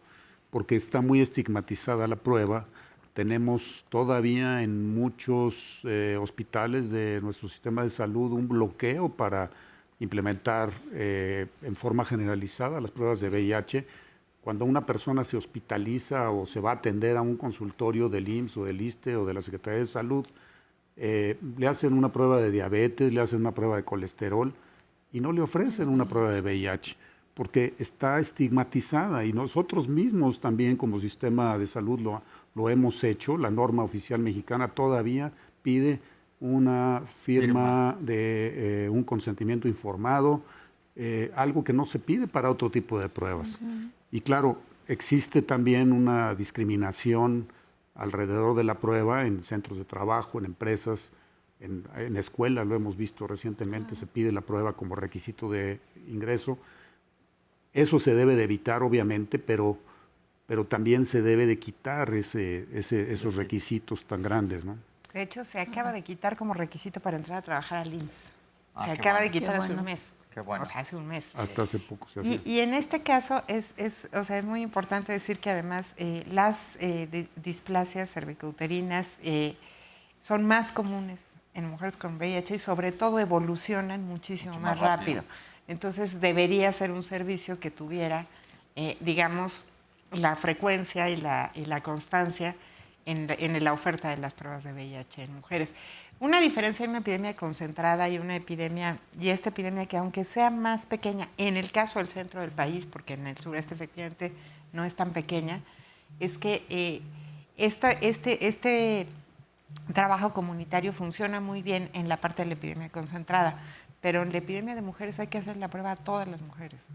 porque está muy estigmatizada la prueba. Tenemos todavía en muchos hospitales de nuestro sistema de salud un bloqueo para implementar en forma generalizada las pruebas de VIH. Cuando una persona se hospitaliza o se va a atender a un consultorio del IMSS o del ISSSTE o de la Secretaría de Salud, le hacen una prueba de diabetes, le hacen una prueba de colesterol y no le ofrecen una prueba de VIH porque está estigmatizada, y nosotros mismos también como sistema de salud lo hemos hecho. La norma oficial mexicana todavía pide una firma de un consentimiento informado, algo que no se pide para otro tipo de pruebas. Y claro, existe también una discriminación alrededor de la prueba en centros de trabajo, en empresas, en escuelas, lo hemos visto recientemente, se pide la prueba como requisito de ingreso. Eso se debe de evitar, obviamente, pero también se debe de quitar esos requisitos tan grandes, ¿no? De hecho, se acaba de quitar como requisito para entrar a trabajar al IMSS. Se qué acaba bueno. de quitar Qué hace bueno. un mes. Qué bueno. O sea, hace un mes. Hasta hace poco se hacía. Y en este caso es muy importante decir que además las displasias cervicouterinas son más comunes en mujeres con VIH y sobre todo evolucionan mucho más rápido. Entonces debería ser un servicio que tuviera, digamos, la frecuencia y la constancia en la oferta de las pruebas de VIH en mujeres. Una diferencia en una epidemia concentrada y esta epidemia que aunque sea más pequeña, en el caso del centro del país, porque en el sureste efectivamente no es tan pequeña, es que este trabajo comunitario funciona muy bien en la parte de la epidemia concentrada, pero en la epidemia de mujeres hay que hacer la prueba a todas las mujeres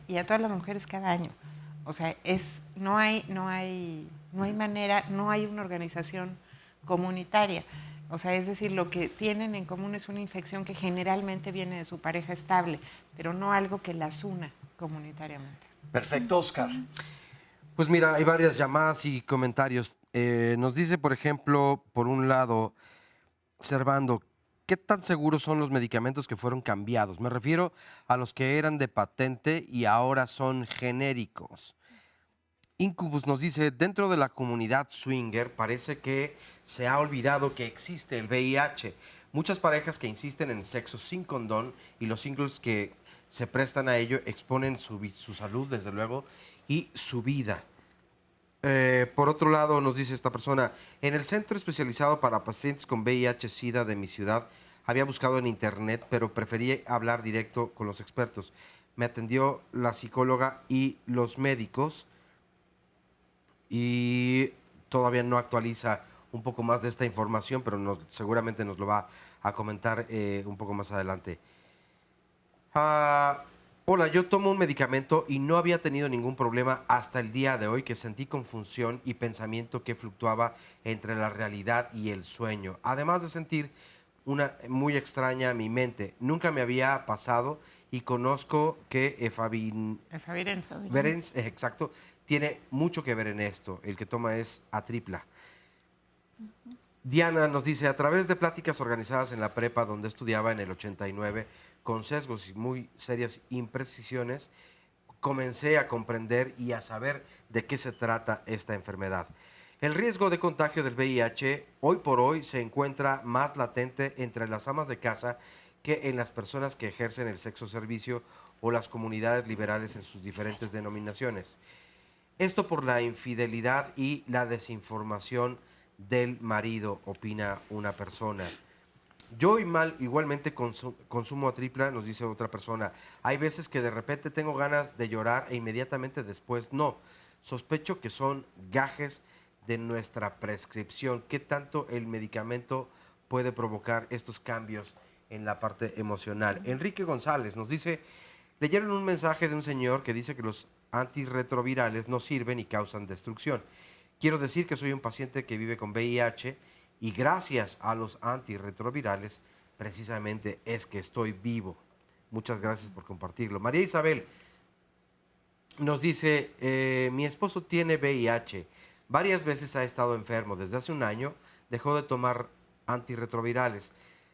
y a todas las mujeres cada año. O sea, no hay manera, no hay una organización comunitaria. O sea, es decir, lo que tienen en común es una infección que generalmente viene de su pareja estable, pero no algo que las una comunitariamente. Perfecto, Oscar. Pues mira, hay varias llamadas y comentarios. Nos dice, por ejemplo, por un lado, Servando, ¿qué tan seguros son los medicamentos que fueron cambiados? Me refiero a los que eran de patente y ahora son genéricos. Incubus nos dice, dentro de la comunidad swinger parece que se ha olvidado que existe el VIH. Muchas parejas que insisten en sexo sin condón y los singles que se prestan a ello exponen su salud, desde luego, y su vida. Por otro lado, nos dice esta persona, en el centro especializado para pacientes con VIH-Sida de mi ciudad, había buscado en internet, pero preferí hablar directo con los expertos. Me atendió la psicóloga y los médicos y todavía no actualiza un poco más de esta información, pero seguramente nos lo va a comentar un poco más adelante. Hola, yo tomo un medicamento y no había tenido ningún problema hasta el día de hoy, que sentí confusión y pensamiento que fluctuaba entre la realidad y el sueño. Además de sentir una muy extraña mi mente. Nunca me había pasado y conozco que Efavirenz, exacto, tiene mucho que ver en esto. El que toma es Atripla. Diana nos dice, a través de pláticas organizadas en la prepa donde estudiaba en el 89, con sesgos y muy serias imprecisiones, comencé a comprender y a saber de qué se trata esta enfermedad. El riesgo de contagio del VIH hoy por hoy se encuentra más latente entre las amas de casa que en las personas que ejercen el sexo servicio o las comunidades liberales en sus diferentes denominaciones. Esto por la infidelidad y la desinformación del marido, opina una persona. Yo igualmente consumo Atripla, nos dice otra persona. Hay veces que de repente tengo ganas de llorar e inmediatamente después no. Sospecho que son gajes de nuestra prescripción. ¿Qué tanto el medicamento puede provocar estos cambios en la parte emocional? Enrique González nos dice, leyeron un mensaje de un señor que dice que los antirretrovirales no sirven y causan destrucción. Quiero decir que soy un paciente que vive con VIH y gracias a los antirretrovirales precisamente es que estoy vivo. Muchas gracias por compartirlo. María Isabel nos dice, mi esposo tiene VIH. Varias veces ha estado enfermo. Desde hace un año dejó de tomar antirretrovirales.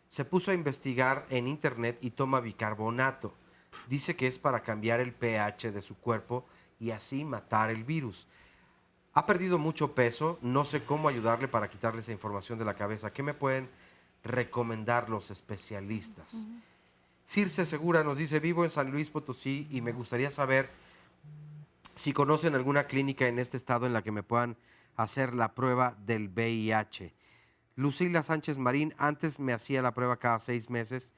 Se puso a investigar en internet y toma bicarbonato. Dice que es para cambiar el pH de su cuerpo y así matar el virus. Ha perdido mucho peso, no sé cómo ayudarle para quitarle esa información de la cabeza. ¿Qué me pueden recomendar los especialistas? Circe Segura nos dice, vivo en San Luis Potosí y me gustaría saber si conocen alguna clínica en este estado en la que me puedan hacer la prueba del VIH. Lucila Sánchez Marín, antes me hacía la prueba cada 6 meses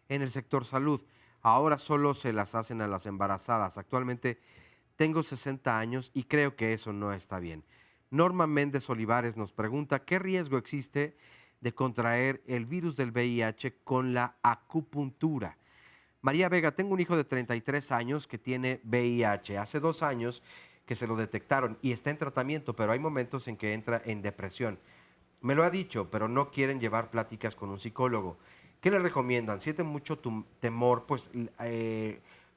en el sector salud. Ahora solo se las hacen a las embarazadas. Actualmente tengo 60 años y creo que eso no está bien. Norma Méndez Olivares nos pregunta, ¿qué riesgo existe de contraer el virus del VIH con la acupuntura? María Vega, tengo un hijo de 33 años que tiene VIH. Hace 2 años que se lo detectaron y está en tratamiento, pero hay momentos en que entra en depresión. Me lo ha dicho, pero no quieren llevar pláticas con un psicólogo. ¿Qué le recomiendan? Siente mucho temor, pues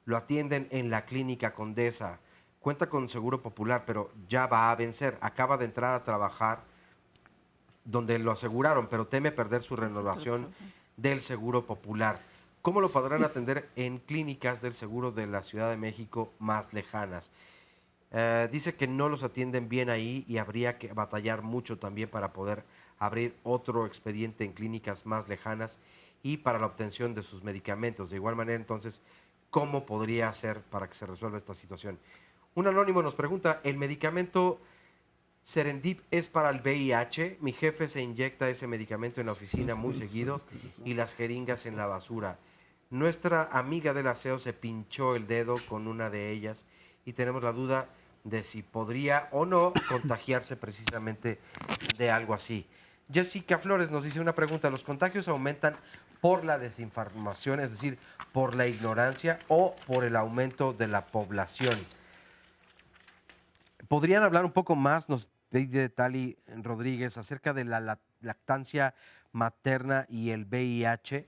lo atienden en la clínica Condesa. Cuenta con Seguro Popular, pero ya va a vencer. Acaba de entrar a trabajar donde lo aseguraron, pero teme perder su renovación del Seguro Popular. ¿Cómo lo podrán atender en clínicas del Seguro de la Ciudad de México más lejanas? Dice que no los atienden bien ahí y habría que batallar mucho también para poder abrir otro expediente en clínicas más lejanas y para la obtención de sus medicamentos. De igual manera, entonces, ¿cómo podría hacer para que se resuelva esta situación? Un anónimo nos pregunta, ¿el medicamento Serendip es para el VIH? Mi jefe se inyecta ese medicamento en la oficina muy seguido y las jeringas en la basura. Nuestra amiga del aseo se pinchó el dedo con una de ellas y tenemos la duda de si podría o no contagiarse precisamente de algo así. Jessica Flores nos dice una pregunta, ¿los contagios aumentan por la desinformación, es decir, por la ignorancia o por el aumento de la población? ¿Podrían hablar un poco más, nos pide Tali Rodríguez, acerca de la lactancia materna y el VIH?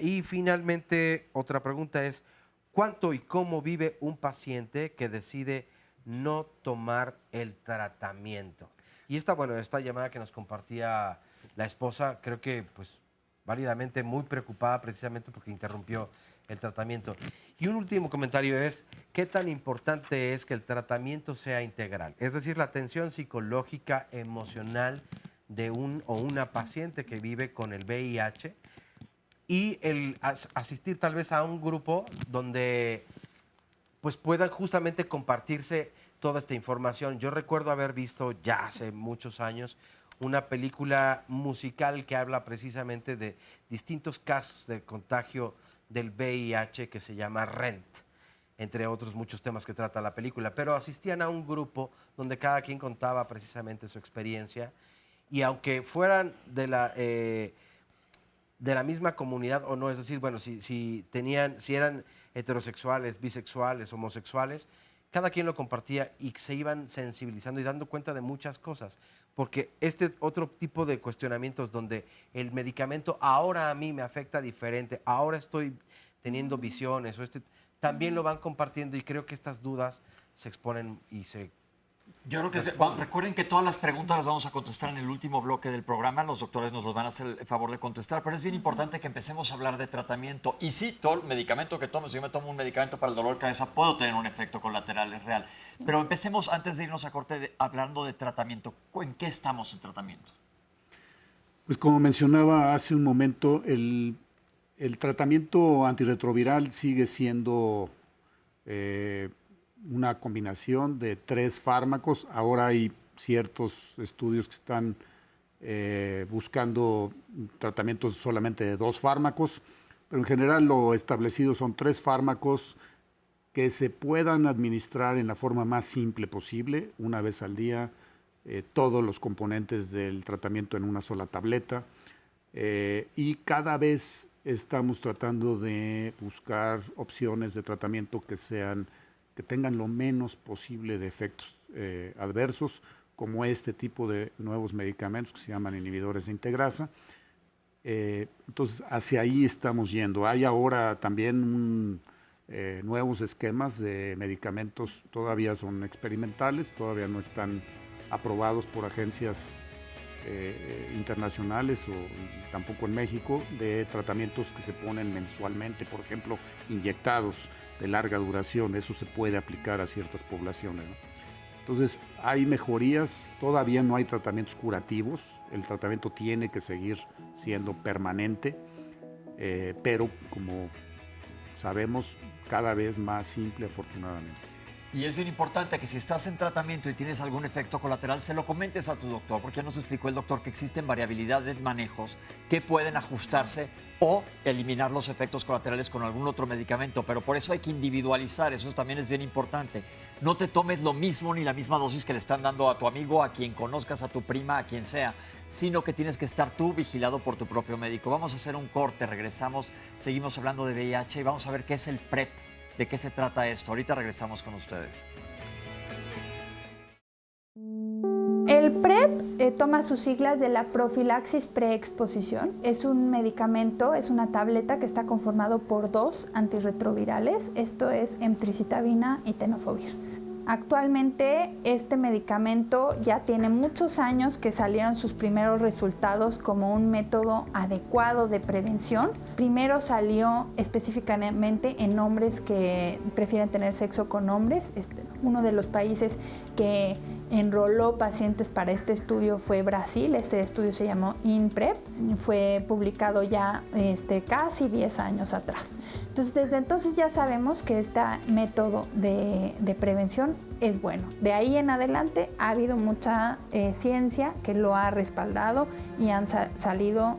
Y finalmente, otra pregunta es, ¿cuánto y cómo vive un paciente que decide no tomar el tratamiento? Y esta llamada que nos compartía la esposa, creo que pues válidamente muy preocupada precisamente porque interrumpió el tratamiento. Y un último comentario es, ¿qué tan importante es que el tratamiento sea integral? Es decir, la atención psicológica, emocional de un o una paciente que vive con el VIH y el asistir tal vez a un grupo donde pues puedan justamente compartirse toda esta información. Yo recuerdo haber visto ya hace muchos años una película musical que habla precisamente de distintos casos de contagio del VIH que se llama Rent. entre otros muchos temas que trata la película, pero asistían a un grupo donde cada quien contaba precisamente su experiencia, y aunque fueran de la misma comunidad o no, es decir, bueno, si eran heterosexuales, bisexuales, homosexuales, cada quien lo compartía y se iban sensibilizando y dando cuenta de muchas cosas. Porque este otro tipo de cuestionamientos donde el medicamento ahora a mí me afecta diferente, ahora estoy teniendo visiones, también lo van compartiendo, y creo que estas dudas se exponen y se... Yo creo que recuerden que todas las preguntas las vamos a contestar en el último bloque del programa. Los doctores nos los van a hacer el favor de contestar, pero es bien importante que empecemos a hablar de tratamiento. Y sí, todo el medicamento que tomes, si yo me tomo un medicamento para el dolor de cabeza, puedo tener un efecto colateral, es real. Pero empecemos, antes de irnos a corte, hablando de tratamiento. ¿En qué estamos en tratamiento? Pues como mencionaba hace un momento, el tratamiento antirretroviral sigue siendo una combinación de 3 fármacos. Ahora hay ciertos estudios que están buscando tratamientos solamente de 2 fármacos, pero en general lo establecido son 3 fármacos que se puedan administrar en la forma más simple posible, una vez al día, todos los componentes del tratamiento en una sola tableta, y cada vez estamos tratando de buscar opciones de tratamiento que tengan lo menos posible de efectos adversos, como este tipo de nuevos medicamentos que se llaman inhibidores de integrasa. Entonces, hacia ahí estamos yendo. Hay ahora también nuevos esquemas de medicamentos, todavía son experimentales, todavía no están aprobados por agencias internacionales o tampoco en México, de tratamientos que se ponen mensualmente, por ejemplo, inyectados de larga duración. Eso se puede aplicar a ciertas poblaciones, ¿no? Entonces, hay mejorías, todavía no hay tratamientos curativos, el tratamiento tiene que seguir siendo permanente, pero como sabemos, cada vez más simple, afortunadamente. Y es bien importante que si estás en tratamiento y tienes algún efecto colateral, se lo comentes a tu doctor, porque ya nos explicó el doctor que existen variabilidad de manejos que pueden ajustarse o eliminar los efectos colaterales con algún otro medicamento, pero por eso hay que individualizar, eso también es bien importante. No te tomes lo mismo ni la misma dosis que le están dando a tu amigo, a quien conozcas, a tu prima, a quien sea, sino que tienes que estar tú vigilado por tu propio médico. Vamos a hacer un corte, regresamos, seguimos hablando de VIH y vamos a ver qué es el PrEP. ¿De qué se trata esto? Ahorita regresamos con ustedes. El PrEP toma sus siglas de la profilaxis preexposición. Es un medicamento, es una tableta que está conformado por 2 antirretrovirales. Esto es emtricitabina y tenofovir. Actualmente este medicamento ya tiene muchos años que salieron sus primeros resultados como un método adecuado de prevención. Primero salió específicamente en hombres que prefieren tener sexo con hombres. Uno de los países que enroló pacientes para este estudio fue Brasil. Este estudio se llamó INPREP, fue publicado ya casi 10 años atrás. Entonces, desde entonces ya sabemos que este método de prevención es bueno. De ahí en adelante ha habido mucha ciencia que lo ha respaldado y han salido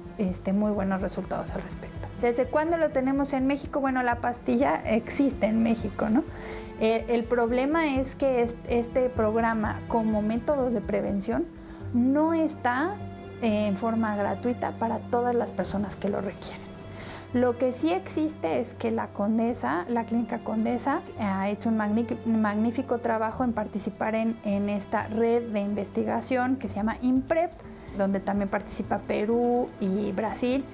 muy buenos resultados al respecto. ¿Desde cuándo lo tenemos en México? Bueno, la pastilla existe en México, ¿no? El problema es que este programa como método de prevención no está en forma gratuita para todas las personas que lo requieren. Lo que sí existe es que la Clínica Condesa, ha hecho un magnífico trabajo en participar en esta red de investigación que se llama INPREP, donde también participa Perú y Brasil.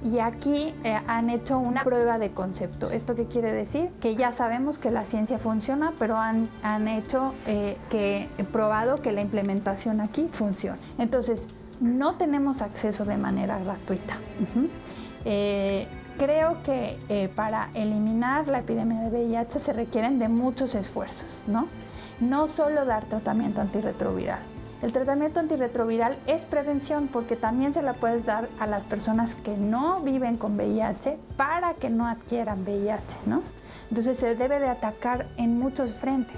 Y aquí han hecho una prueba de concepto. ¿Esto qué quiere decir? Que ya sabemos que la ciencia funciona, pero han probado que la implementación aquí funciona. Entonces, no tenemos acceso de manera gratuita. Creo que para eliminar la epidemia de VIH se requieren de muchos esfuerzos, ¿no? No solo dar tratamiento antirretroviral. El tratamiento antirretroviral es prevención porque también se la puedes dar a las personas que no viven con VIH para que no adquieran VIH, ¿no? Entonces se debe de atacar en muchos frentes.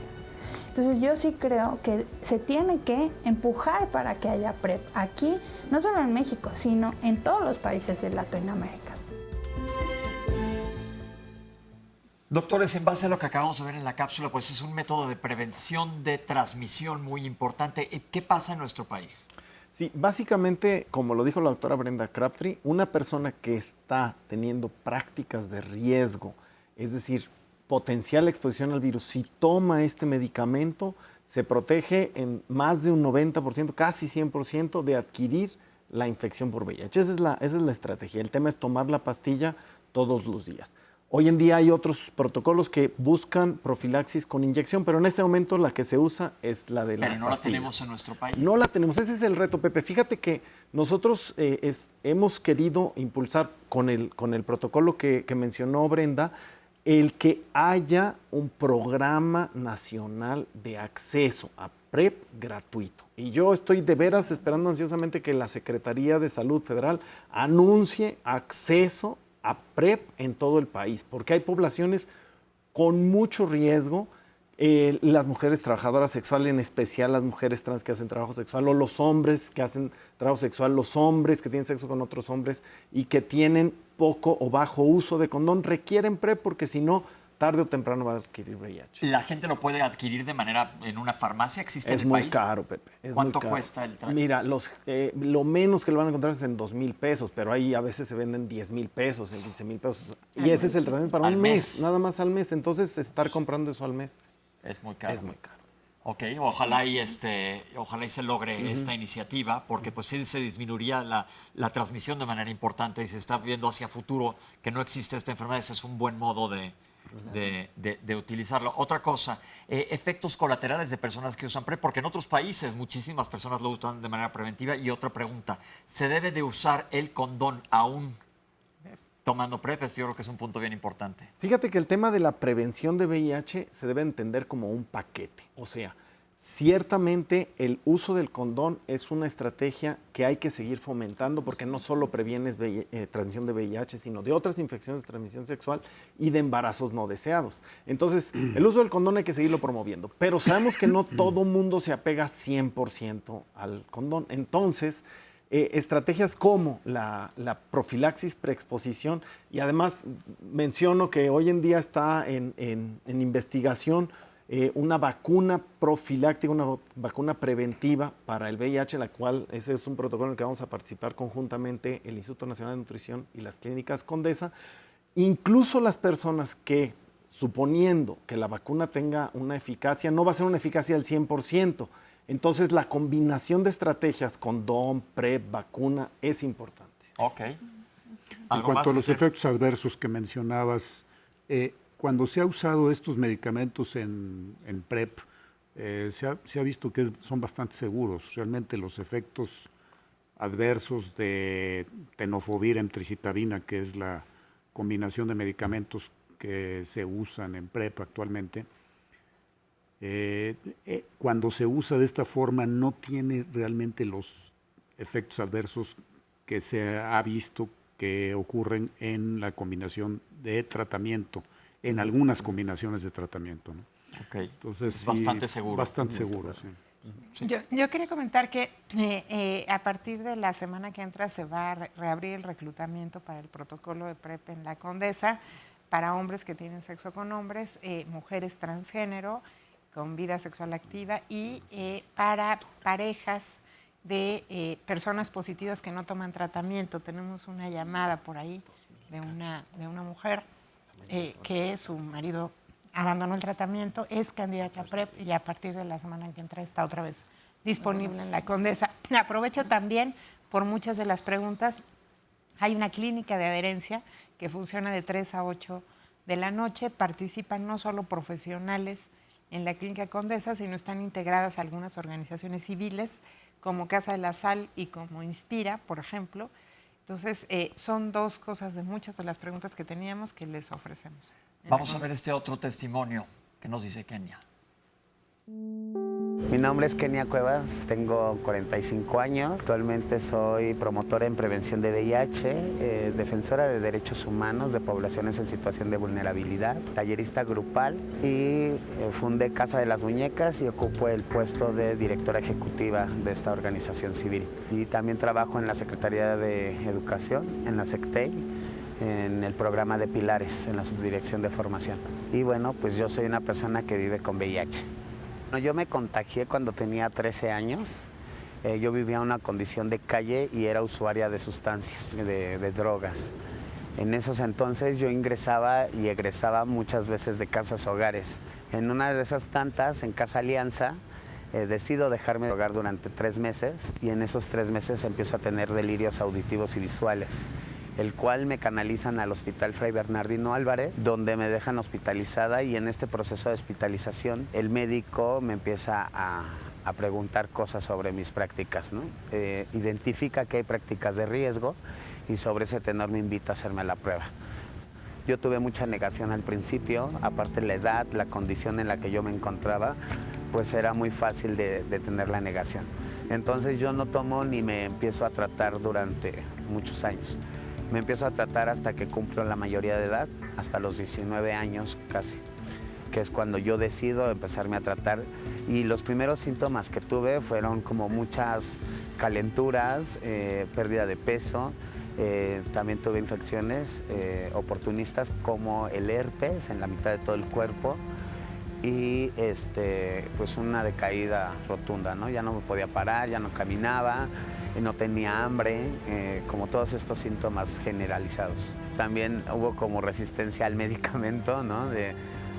Entonces yo sí creo que se tiene que empujar para que haya PrEP aquí, no solo en México, sino en todos los países de Latinoamérica. Doctores, en base a lo que acabamos de ver en la cápsula, pues es un método de prevención de transmisión muy importante. ¿Qué pasa en nuestro país? Sí, básicamente, como lo dijo la doctora Brenda Crabtree, una persona que está teniendo prácticas de riesgo, es decir, potencial exposición al virus, si toma este medicamento, se protege en más de un 90%, casi 100% de adquirir la infección por VIH. Esa es la estrategia. El tema es tomar la pastilla todos los días. Hoy en día hay otros protocolos que buscan profilaxis con inyección, pero en este momento la que se usa es la de la Pero no pastilla. la tenemos en nuestro país. No la tenemos, ese es el reto, Pepe. Fíjate que nosotros hemos querido impulsar con el protocolo que mencionó Brenda, el que haya un programa nacional de acceso a PrEP gratuito. Y yo estoy de veras esperando ansiosamente que la Secretaría de Salud Federal anuncie acceso a PrEP en todo el país, porque hay poblaciones con mucho riesgo, las mujeres trabajadoras sexuales, en especial las mujeres trans que hacen trabajo sexual, o los hombres que hacen trabajo sexual, los hombres que tienen sexo con otros hombres y que tienen poco o bajo uso de condón, requieren PrEP porque si no, tarde o temprano va a adquirir VIH. ¿La gente lo puede adquirir de manera en una farmacia? ¿Existe en Es el muy país? caro, Pepe. Es ¿Cuánto muy caro. cuesta el tratamiento? Mira, lo menos que lo van a encontrar es en 2,000 pesos, pero ahí a veces se venden 10,000 pesos, en 15,000 pesos. Y ese es el tratamiento para un mes, nada más al mes. Entonces, estar comprando eso al mes es muy caro. Es muy caro. Ok, ojalá y se logre esta iniciativa, porque pues sí se disminuiría la transmisión de manera importante y se está viendo hacia futuro que no existe esta enfermedad. Ese es un buen modo de utilizarlo. Otra cosa, efectos colaterales de personas que usan PrEP, porque en otros países muchísimas personas lo usan de manera preventiva. Y otra pregunta, ¿se debe de usar el condón aún tomando PrEP? Yo creo que es un punto bien importante. Fíjate que el tema de la prevención de VIH se debe entender como un paquete. O sea, ciertamente el uso del condón es una estrategia que hay que seguir fomentando porque no solo previenes transmisión de VIH, sino de otras infecciones de transmisión sexual y de embarazos no deseados. Entonces, el uso del condón hay que seguirlo promoviendo, pero sabemos que no todo mundo se apega 100% al condón. Entonces, estrategias como la profilaxis preexposición, y además menciono que hoy en día está en investigación una vacuna profiláctica, una vacuna preventiva para el VIH, la cual ese es un protocolo en el que vamos a participar conjuntamente el Instituto Nacional de Nutrición y las Clínicas Condesa. Incluso las personas que, suponiendo que la vacuna tenga una eficacia, no va a ser una eficacia al 100%. Entonces, la combinación de estrategias, condón, PrEP, vacuna, es importante. Ok. En cuanto a los efectos adversos que mencionabas, cuando se ha usado estos medicamentos en PrEP, se ha visto que son bastante seguros. Realmente los efectos adversos de tenofovir, emtricitabina, que es la combinación de medicamentos que se usan en PrEP actualmente, cuando se usa de esta forma no tiene realmente los efectos adversos que se ha visto que ocurren en la combinación de tratamiento, en algunas combinaciones de tratamiento, ¿no? Okay. Entonces, es bastante seguro. Bastante seguro, sí. Sí. Yo quería comentar que a partir de la semana que entra se va a reabrir el reclutamiento para el protocolo de PrEP en la Condesa para hombres que tienen sexo con hombres, mujeres transgénero con vida sexual activa y para parejas de personas positivas que no toman tratamiento. Tenemos una llamada por ahí de una mujer que su marido abandonó el tratamiento, es candidata a PrEP y a partir de la semana que entra está otra vez disponible en la Condesa. Aprovecho también por muchas de las preguntas. Hay una clínica de adherencia que funciona de 3 a 8 de la noche. Participan no solo profesionales en la Clínica Condesa, sino están integradas algunas organizaciones civiles como Casa de la Sal y como Inspira, por ejemplo. Entonces, son dos cosas de muchas de las preguntas que teníamos que les ofrecemos. Vamos a ver este otro testimonio que nos dice Kenia. Mi nombre es Kenia Cuevas, tengo 45 años, actualmente soy promotora en prevención de VIH, defensora de derechos humanos de poblaciones en situación de vulnerabilidad, tallerista grupal y fundé Casa de las Muñecas y ocupo el puesto de directora ejecutiva de esta organización civil. Y también trabajo en la Secretaría de Educación, en la SECTEI, en el programa de Pilares, en la subdirección de formación. Y bueno, pues yo soy una persona que vive con VIH. Yo me contagié cuando tenía 13 años. Yo vivía una condición de calle y era usuaria de sustancias, de drogas. En esos entonces yo ingresaba y egresaba muchas veces de casas hogares. En una de esas tantas, en Casa Alianza, decido dejarme drogar durante 3 meses y en esos 3 meses empiezo a tener delirios auditivos y visuales, el cual me canalizan al Hospital Fray Bernardino Álvarez, donde me dejan hospitalizada, y en este proceso de hospitalización el médico me empieza a preguntar cosas sobre mis prácticas, ¿no? Identifica que hay prácticas de riesgo y sobre ese tenor me invita a hacerme la prueba. Yo tuve mucha negación al principio, aparte la edad, la condición en la que yo me encontraba, pues era muy fácil de tener la negación. Entonces yo no tomo ni me empiezo a tratar durante muchos años. Me empiezo a tratar hasta que cumplo la mayoría de edad, hasta los 19 años casi, que es cuando yo decido empezarme a tratar. Y los primeros síntomas que tuve fueron como muchas calenturas, pérdida de peso. También tuve infecciones oportunistas como el herpes en la mitad de todo el cuerpo y pues una decaída rotunda, ¿no? Ya no me podía parar, ya no caminaba, no tenía hambre, como todos estos síntomas generalizados. También hubo como resistencia al medicamento, ¿no?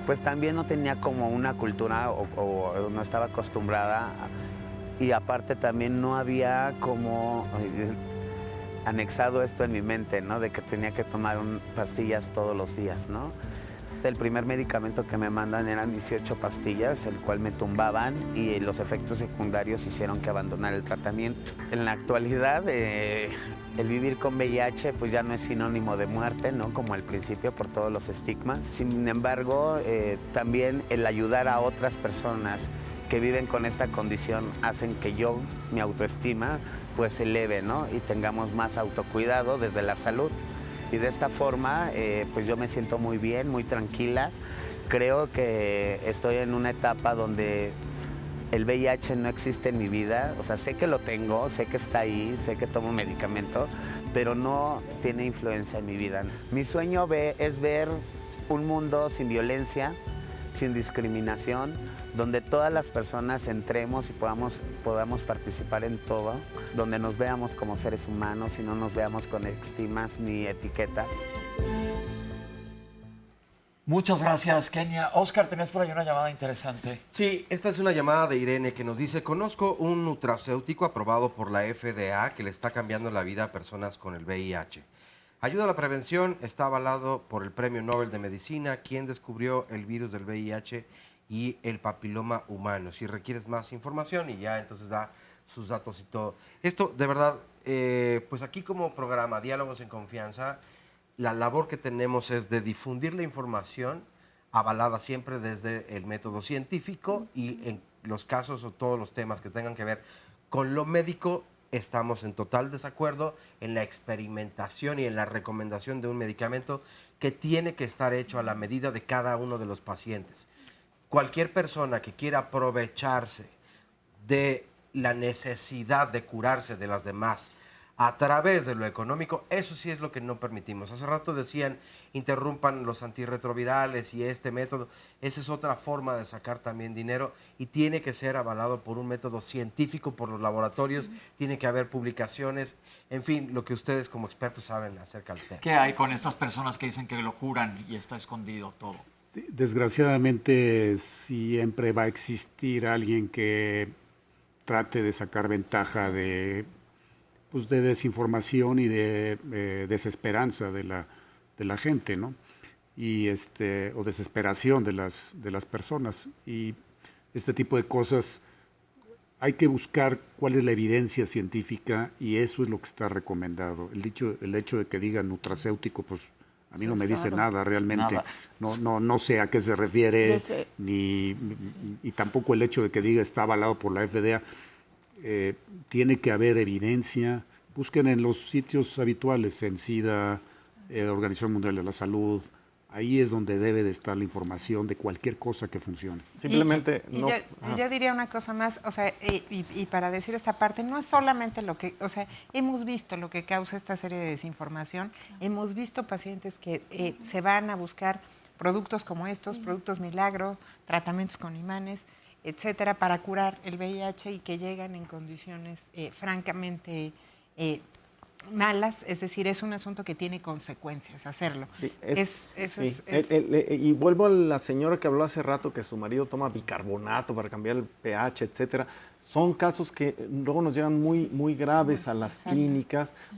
Pues también no tenía como una cultura o no estaba acostumbrada y aparte también no había como anexado esto en mi mente, ¿no? De que tenía que tomar pastillas todos los días, ¿no? El primer medicamento que me mandan eran 18 pastillas, el cual me tumbaban y los efectos secundarios hicieron que abandonara el tratamiento. En la actualidad, el vivir con VIH pues ya no es sinónimo de muerte, ¿no? Como al principio por todos los estigmas. Sin embargo, también el ayudar a otras personas que viven con esta condición hacen que mi autoestima pues se eleve, ¿no? Y tengamos más autocuidado desde la salud. Y de esta forma, pues yo me siento muy bien, muy tranquila. Creo que estoy en una etapa donde el VIH no existe en mi vida. O sea, sé que lo tengo, sé que está ahí, sé que tomo medicamento, pero no tiene influencia en mi vida. Mi sueño es ver un mundo sin violencia, sin discriminación, donde todas las personas entremos y podamos participar en todo, donde nos veamos como seres humanos y no nos veamos con estigmas ni etiquetas. Muchas gracias, Kenia. Oscar, tenés por ahí una llamada interesante. Sí, esta es una llamada de Irene que nos dice: conozco un nutracéutico aprobado por la FDA que le está cambiando la vida a personas con el VIH. Ayuda a la prevención, está avalado por el Premio Nobel de Medicina, quien descubrió el virus del VIH y el papiloma humano. Si requieres más información, y ya entonces da sus datos y todo. Esto, de verdad, pues aquí como programa Diálogos en Confianza, la labor que tenemos es de difundir la información avalada siempre desde el método científico, y en los casos o todos los temas que tengan que ver con lo médico, estamos en total desacuerdo en la experimentación y en la recomendación de un medicamento que tiene que estar hecho a la medida de cada uno de los pacientes. Cualquier persona que quiera aprovecharse de la necesidad de curarse de las demás a través de lo económico, eso sí es lo que no permitimos. Hace rato decían, interrumpan los antirretrovirales y este método. Esa es otra forma de sacar también dinero y tiene que ser avalado por un método científico, por los laboratorios, tiene que haber publicaciones, en fin, lo que ustedes como expertos saben acerca del tema. ¿Qué hay con estas personas que dicen que lo curan y está escondido todo? Sí, desgraciadamente siempre va a existir alguien que trate de sacar ventaja de desinformación y de desesperanza de la gente, ¿no? Y o desesperación de las personas. Y este tipo de cosas hay que buscar cuál es la evidencia científica, y eso es lo que está recomendado. El hecho de que diga nutracéutico, pues a mí no me dice nada realmente. Nada. No sé a qué se refiere, y tampoco el hecho de que diga está avalado por la FDA. Tiene que haber evidencia. Busquen en los sitios habituales, en SIDA, Organización Mundial de la Salud, Ahí es donde debe de estar la información de cualquier cosa que funcione. Simplemente y yo diría una cosa más, o sea, y para decir esta parte, no es solamente lo que, o sea, hemos visto lo que causa esta serie de desinformación, hemos visto pacientes que se van a buscar productos como estos, productos milagro, tratamientos con imanes, etcétera, para curar el VIH y que llegan en condiciones francamente malas, es decir, es un asunto que tiene consecuencias hacerlo. Sí, y vuelvo a la señora que habló hace rato que su marido toma bicarbonato para cambiar el pH, etcétera. Son casos que luego nos llegan muy graves a las clínicas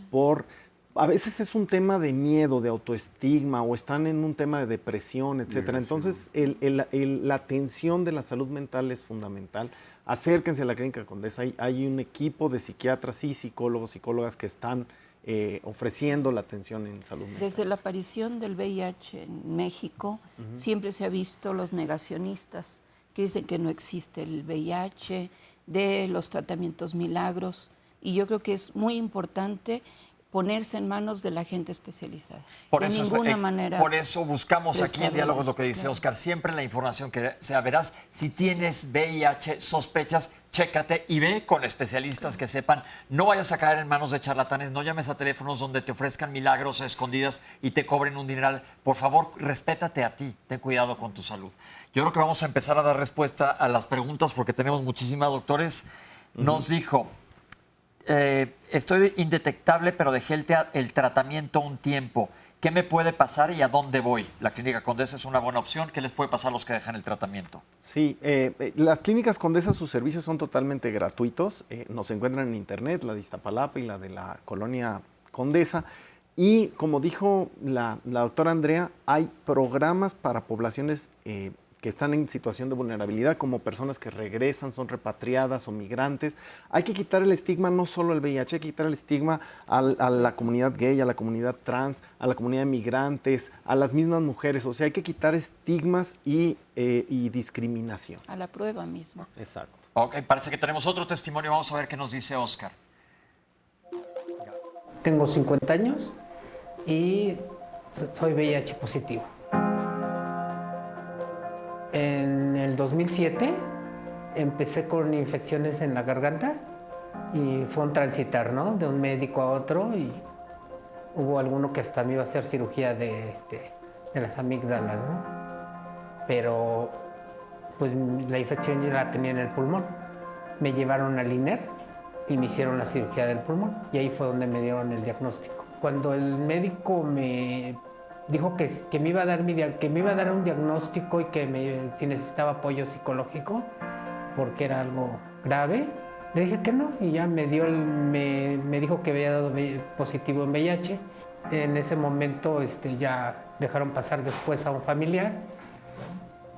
a veces es un tema de miedo, de autoestigma, o están en un tema de depresión, etcétera. Entonces, la atención de la salud mental es fundamental. Acérquense a la Clínica Condesa. Hay un equipo de psiquiatras y psicólogos, psicólogas que están ofreciendo la atención en salud mental. Desde la aparición del VIH en México, siempre se ha visto los negacionistas que dicen que no existe el VIH, de los tratamientos milagros, y yo creo que es muy importante ponerse en manos de la gente especializada. Por de eso, ninguna manera. Por eso buscamos aquí en Diálogos lo que dice claro. Oscar, siempre la información que sea veraz. Si tienes VIH, sospechas, chécate y ve con especialistas que sepan. No vayas a caer en manos de charlatanes, no llames a teléfonos donde te ofrezcan milagros a escondidas y te cobren un dineral. Por favor, respétate a ti, ten cuidado con tu salud. Yo creo que vamos a empezar a dar respuesta a las preguntas porque tenemos muchísimas. Doctores, nos dijo... estoy indetectable, pero dejé el tratamiento un tiempo. ¿Qué me puede pasar y a dónde voy? La Clínica Condesa es una buena opción. ¿Qué les puede pasar a los que dejan el tratamiento? Sí, las Clínicas Condesa, sus servicios son totalmente gratuitos. Nos encuentran en internet, la de Iztapalapa y la de la Colonia Condesa. Y como dijo la doctora Andrea, hay programas para poblaciones que están en situación de vulnerabilidad, como personas que regresan, son repatriadas o migrantes. Hay que quitar el estigma, no solo el VIH, hay que quitar el estigma a la comunidad gay, a la comunidad trans, a la comunidad de migrantes, a las mismas mujeres. O sea, hay que quitar estigmas y discriminación. A la prueba misma. Exacto. Ok, parece que tenemos otro testimonio. Vamos a ver qué nos dice Oscar. Tengo 50 años y soy VIH positivo. En el 2007 empecé con infecciones en la garganta y fue un transitar, ¿no? De un médico a otro, y hubo alguno que hasta me iba a hacer cirugía de las amígdalas, ¿no? Pero pues la infección ya la tenía en el pulmón. Me llevaron al INER y me hicieron la cirugía del pulmón, y ahí fue donde me dieron el diagnóstico. Cuando el médico me dijo que me iba a dar un diagnóstico y que si necesitaba apoyo psicológico porque era algo grave, le dije que no, y ya me dijo que había dado positivo en VIH. En ese momento ya dejaron pasar después a un familiar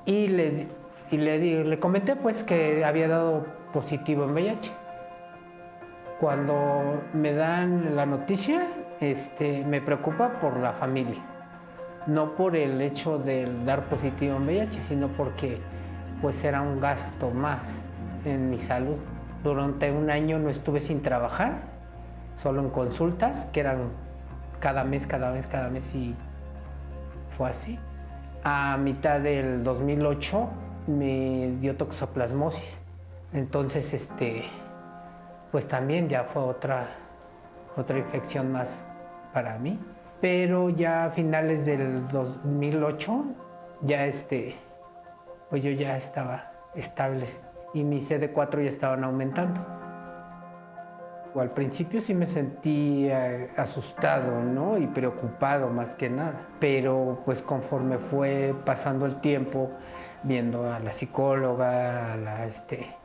y le comenté pues que había dado positivo en VIH. Cuando me dan la noticia, me preocupa por la familia. No por el hecho de dar positivo en VIH, sino porque pues era un gasto más en mi salud. Durante un año no estuve sin trabajar, solo en consultas, que eran cada mes, y fue así. A mitad del 2008 me dio toxoplasmosis. Entonces, pues también ya fue otra infección más para mí. Pero ya a finales del 2008, ya pues yo ya estaba estable y mis CD4 ya estaban aumentando. Al principio sí me sentí asustado, ¿no? Y preocupado más que nada. Pero pues conforme fue pasando el tiempo, viendo a la psicóloga,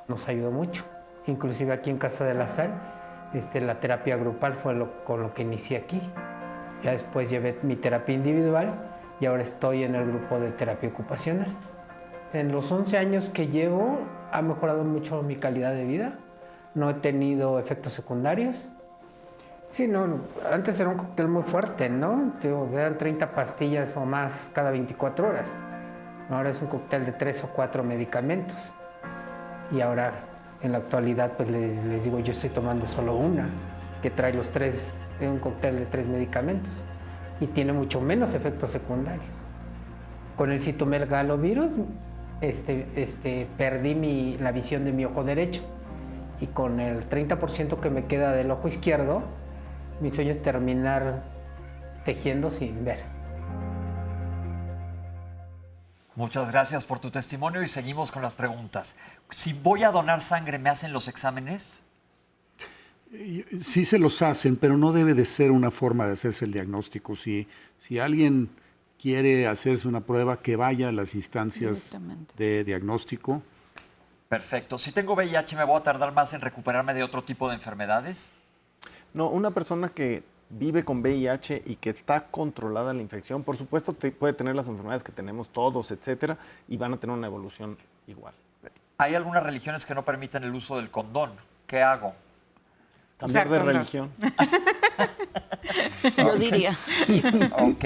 nos ayudó mucho. Inclusive aquí en Casa de la Sal, la terapia grupal fue con lo que inicié aquí. Ya después llevé mi terapia individual y ahora estoy en el grupo de terapia ocupacional. En los 11 años que llevo ha mejorado mucho mi calidad de vida. No he tenido efectos secundarios. Sí, no, antes era un cóctel muy fuerte, ¿no? Eran 30 pastillas o más cada 24 horas. Ahora es un cóctel de 3 o 4 medicamentos. Y ahora, en la actualidad, pues les digo, yo estoy tomando solo una, que trae los 3... un cóctel de 3 medicamentos y tiene mucho menos efectos secundarios. Con el citomegalovirus perdí la visión de mi ojo derecho y con el 30% que me queda del ojo izquierdo, mi sueño es terminar tejiendo sin ver. Muchas gracias por tu testimonio y seguimos con las preguntas. Si voy a donar sangre, ¿me hacen los exámenes? Sí se los hacen, pero no debe de ser una forma de hacerse el diagnóstico. Si alguien quiere hacerse una prueba, que vaya a las instancias de diagnóstico. Perfecto. Si tengo VIH, ¿me voy a tardar más en recuperarme de otro tipo de enfermedades? No, una persona que vive con VIH y que está controlada la infección, por supuesto puede tener las enfermedades que tenemos todos, etcétera, y van a tener una evolución igual. Hay algunas religiones que no permiten el uso del condón. ¿Qué hago? Cambiar de religión. Yo diría. Ok.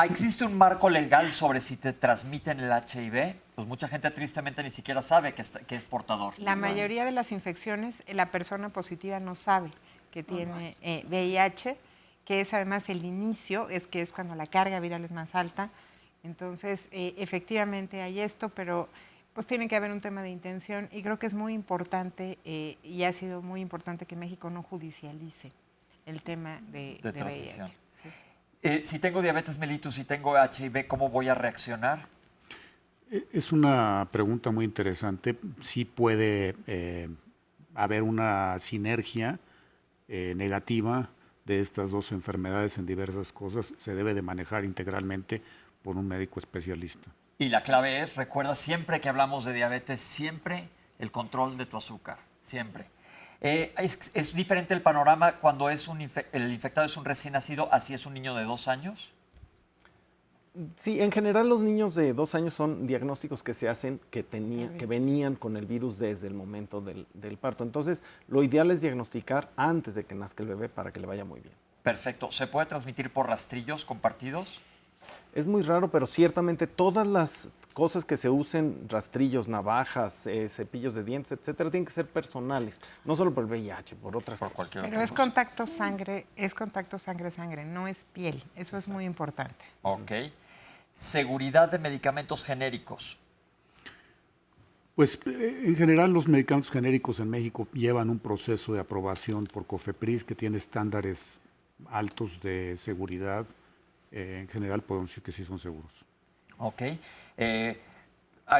¿Existe un marco legal sobre si te transmiten el HIV? Pues mucha gente tristemente ni siquiera sabe que es portador. La mayoría de las infecciones, la persona positiva no sabe que tiene VIH, que es además el inicio, que es cuando la carga viral es más alta. Entonces, efectivamente hay esto, pero pues tiene que haber un tema de intención y creo que es muy importante y ha sido muy importante que México no judicialice el tema de VIH. Si tengo diabetes mellitus y tengo HIV, ¿cómo voy a reaccionar? Es una pregunta muy interesante. Sí puede haber una sinergia negativa de estas dos enfermedades en diversas cosas. Se debe de manejar integralmente por un médico especialista. Y la clave es, recuerda siempre que hablamos de diabetes, siempre el control de tu azúcar, siempre. ¿Es diferente el panorama cuando el infectado es un recién nacido, así es un niño de 2 años? Sí, en general los niños de 2 años son diagnósticos que se hacen que venían con el virus desde el momento del parto. Entonces, lo ideal es diagnosticar antes de que nazca el bebé para que le vaya muy bien. Perfecto. ¿Se puede transmitir por rastrillos compartidos? Es muy raro, pero ciertamente todas las cosas que se usen, rastrillos, navajas, cepillos de dientes, etcétera, tienen que ser personales, no solo por el VIH, por otras cosas. Pero es contacto sangre, no es piel. Eso es muy importante. Ok. Seguridad de medicamentos genéricos. Pues en general los medicamentos genéricos en México llevan un proceso de aprobación por COFEPRIS que tiene estándares altos de seguridad. En general podemos decir que sí son seguros. Ok.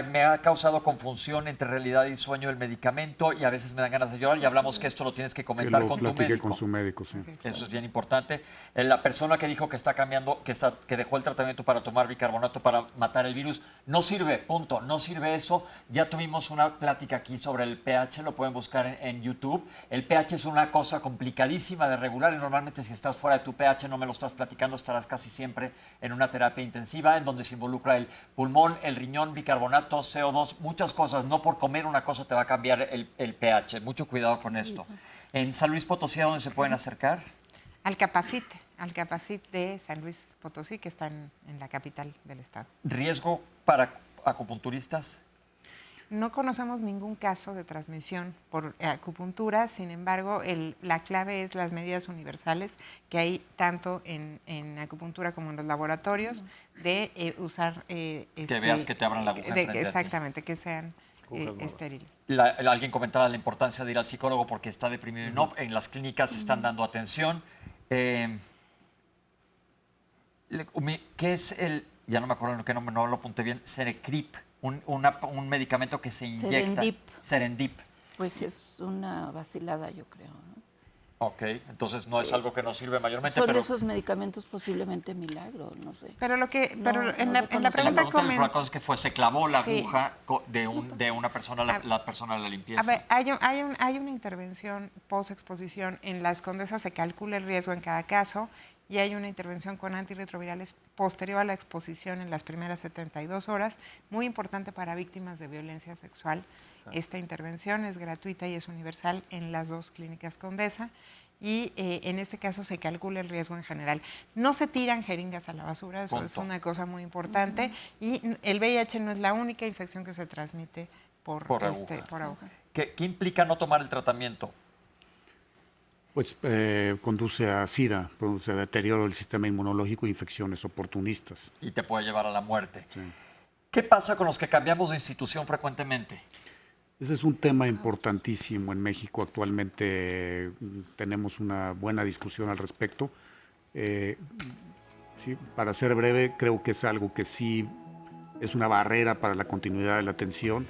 Me ha causado confusión entre realidad y sueño el medicamento y a veces me dan ganas de llorar y hablamos que esto lo tienes que comentar con tu médico. Con su médico, sí. Eso es bien importante. La persona que dijo que está cambiando, que dejó el tratamiento para tomar bicarbonato para matar el virus, no sirve, punto. No sirve eso. Ya tuvimos una plática aquí sobre el pH, lo pueden buscar en YouTube. El pH es una cosa complicadísima de regular y normalmente si estás fuera de tu pH, no me lo estás platicando, estarás casi siempre en una terapia intensiva en donde se involucra el pulmón, el riñón, bicarbonato, CO2, muchas cosas. No por comer una cosa te va a cambiar el pH. Mucho cuidado con esto. En San Luis Potosí, ¿a dónde se pueden acercar? Al Capacit de San Luis Potosí, que está en la capital del estado. ¿Riesgo para acupunturistas? No conocemos ningún caso de transmisión por acupuntura, sin embargo, la clave es las medidas universales que hay tanto en acupuntura como en los laboratorios de usar... que veas que te abran la aguja exactamente, que sean estériles. Alguien comentaba la importancia de ir al psicólogo porque está deprimido y no. En las clínicas se están dando atención. ¿Qué es el...? Ya no me acuerdo, que no lo apunté bien. Cerecrip. Un medicamento que se inyecta. Serendip. Pues es una vacilada, yo creo, ¿no? Ok, entonces no es algo que nos sirve mayormente. Son de esos medicamentos posiblemente milagro, no sé. Pero en la pregunta la cosa es que se clavó la aguja de una persona, la persona de la limpieza. A ver, hay una intervención post-exposición. En las Condesas se calcula el riesgo en cada caso y hay una intervención con antirretrovirales posterior a la exposición en las primeras 72 horas, muy importante para víctimas de violencia sexual. Exacto. Esta intervención es gratuita y es universal en las 2 clínicas Condesa y en este caso se calcula el riesgo en general. No se tiran jeringas a la basura, eso es una cosa muy importante, y el VIH no es la única infección que se transmite por agujas. ¿Qué implica no tomar el tratamiento? Pues conduce a SIDA, produce deterioro del sistema inmunológico e infecciones oportunistas. Y te puede llevar a la muerte. Sí. ¿Qué pasa con los que cambiamos de institución frecuentemente? Ese es un tema importantísimo en México. Actualmente tenemos una buena discusión al respecto. Sí, para ser breve, creo que es algo que sí es una barrera para la continuidad de la atención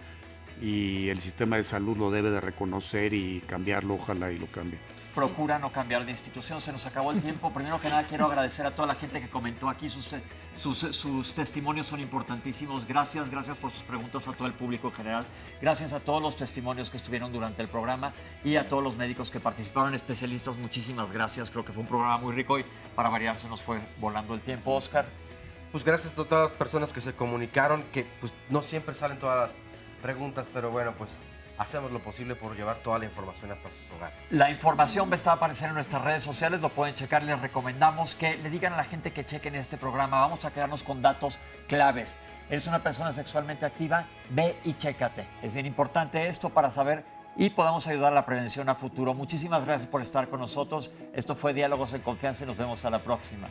y el sistema de salud lo debe de reconocer y cambiarlo, ojalá y lo cambie. Procura no cambiar de institución. Se nos acabó el tiempo. Primero que nada, quiero agradecer a toda la gente que comentó aquí. Sus testimonios son importantísimos. Gracias por sus preguntas a todo el público en general. Gracias a todos los testimonios que estuvieron durante el programa y a todos los médicos que participaron, especialistas. Muchísimas gracias. Creo que fue un programa muy rico y para variar se nos fue volando el tiempo. Oscar. Pues gracias a todas las personas que se comunicaron, que pues no siempre salen todas las preguntas, pero bueno, pues hacemos lo posible por llevar toda la información hasta sus hogares. La información va a estar apareciendo en nuestras redes sociales, lo pueden checar. Les recomendamos que le digan a la gente que chequen este programa. Vamos a quedarnos con datos claves. Eres una persona sexualmente activa, ve y chécate. Es bien importante esto para saber y podamos ayudar a la prevención a futuro. Muchísimas gracias por estar con nosotros. Esto fue Diálogos en Confianza y nos vemos a la próxima.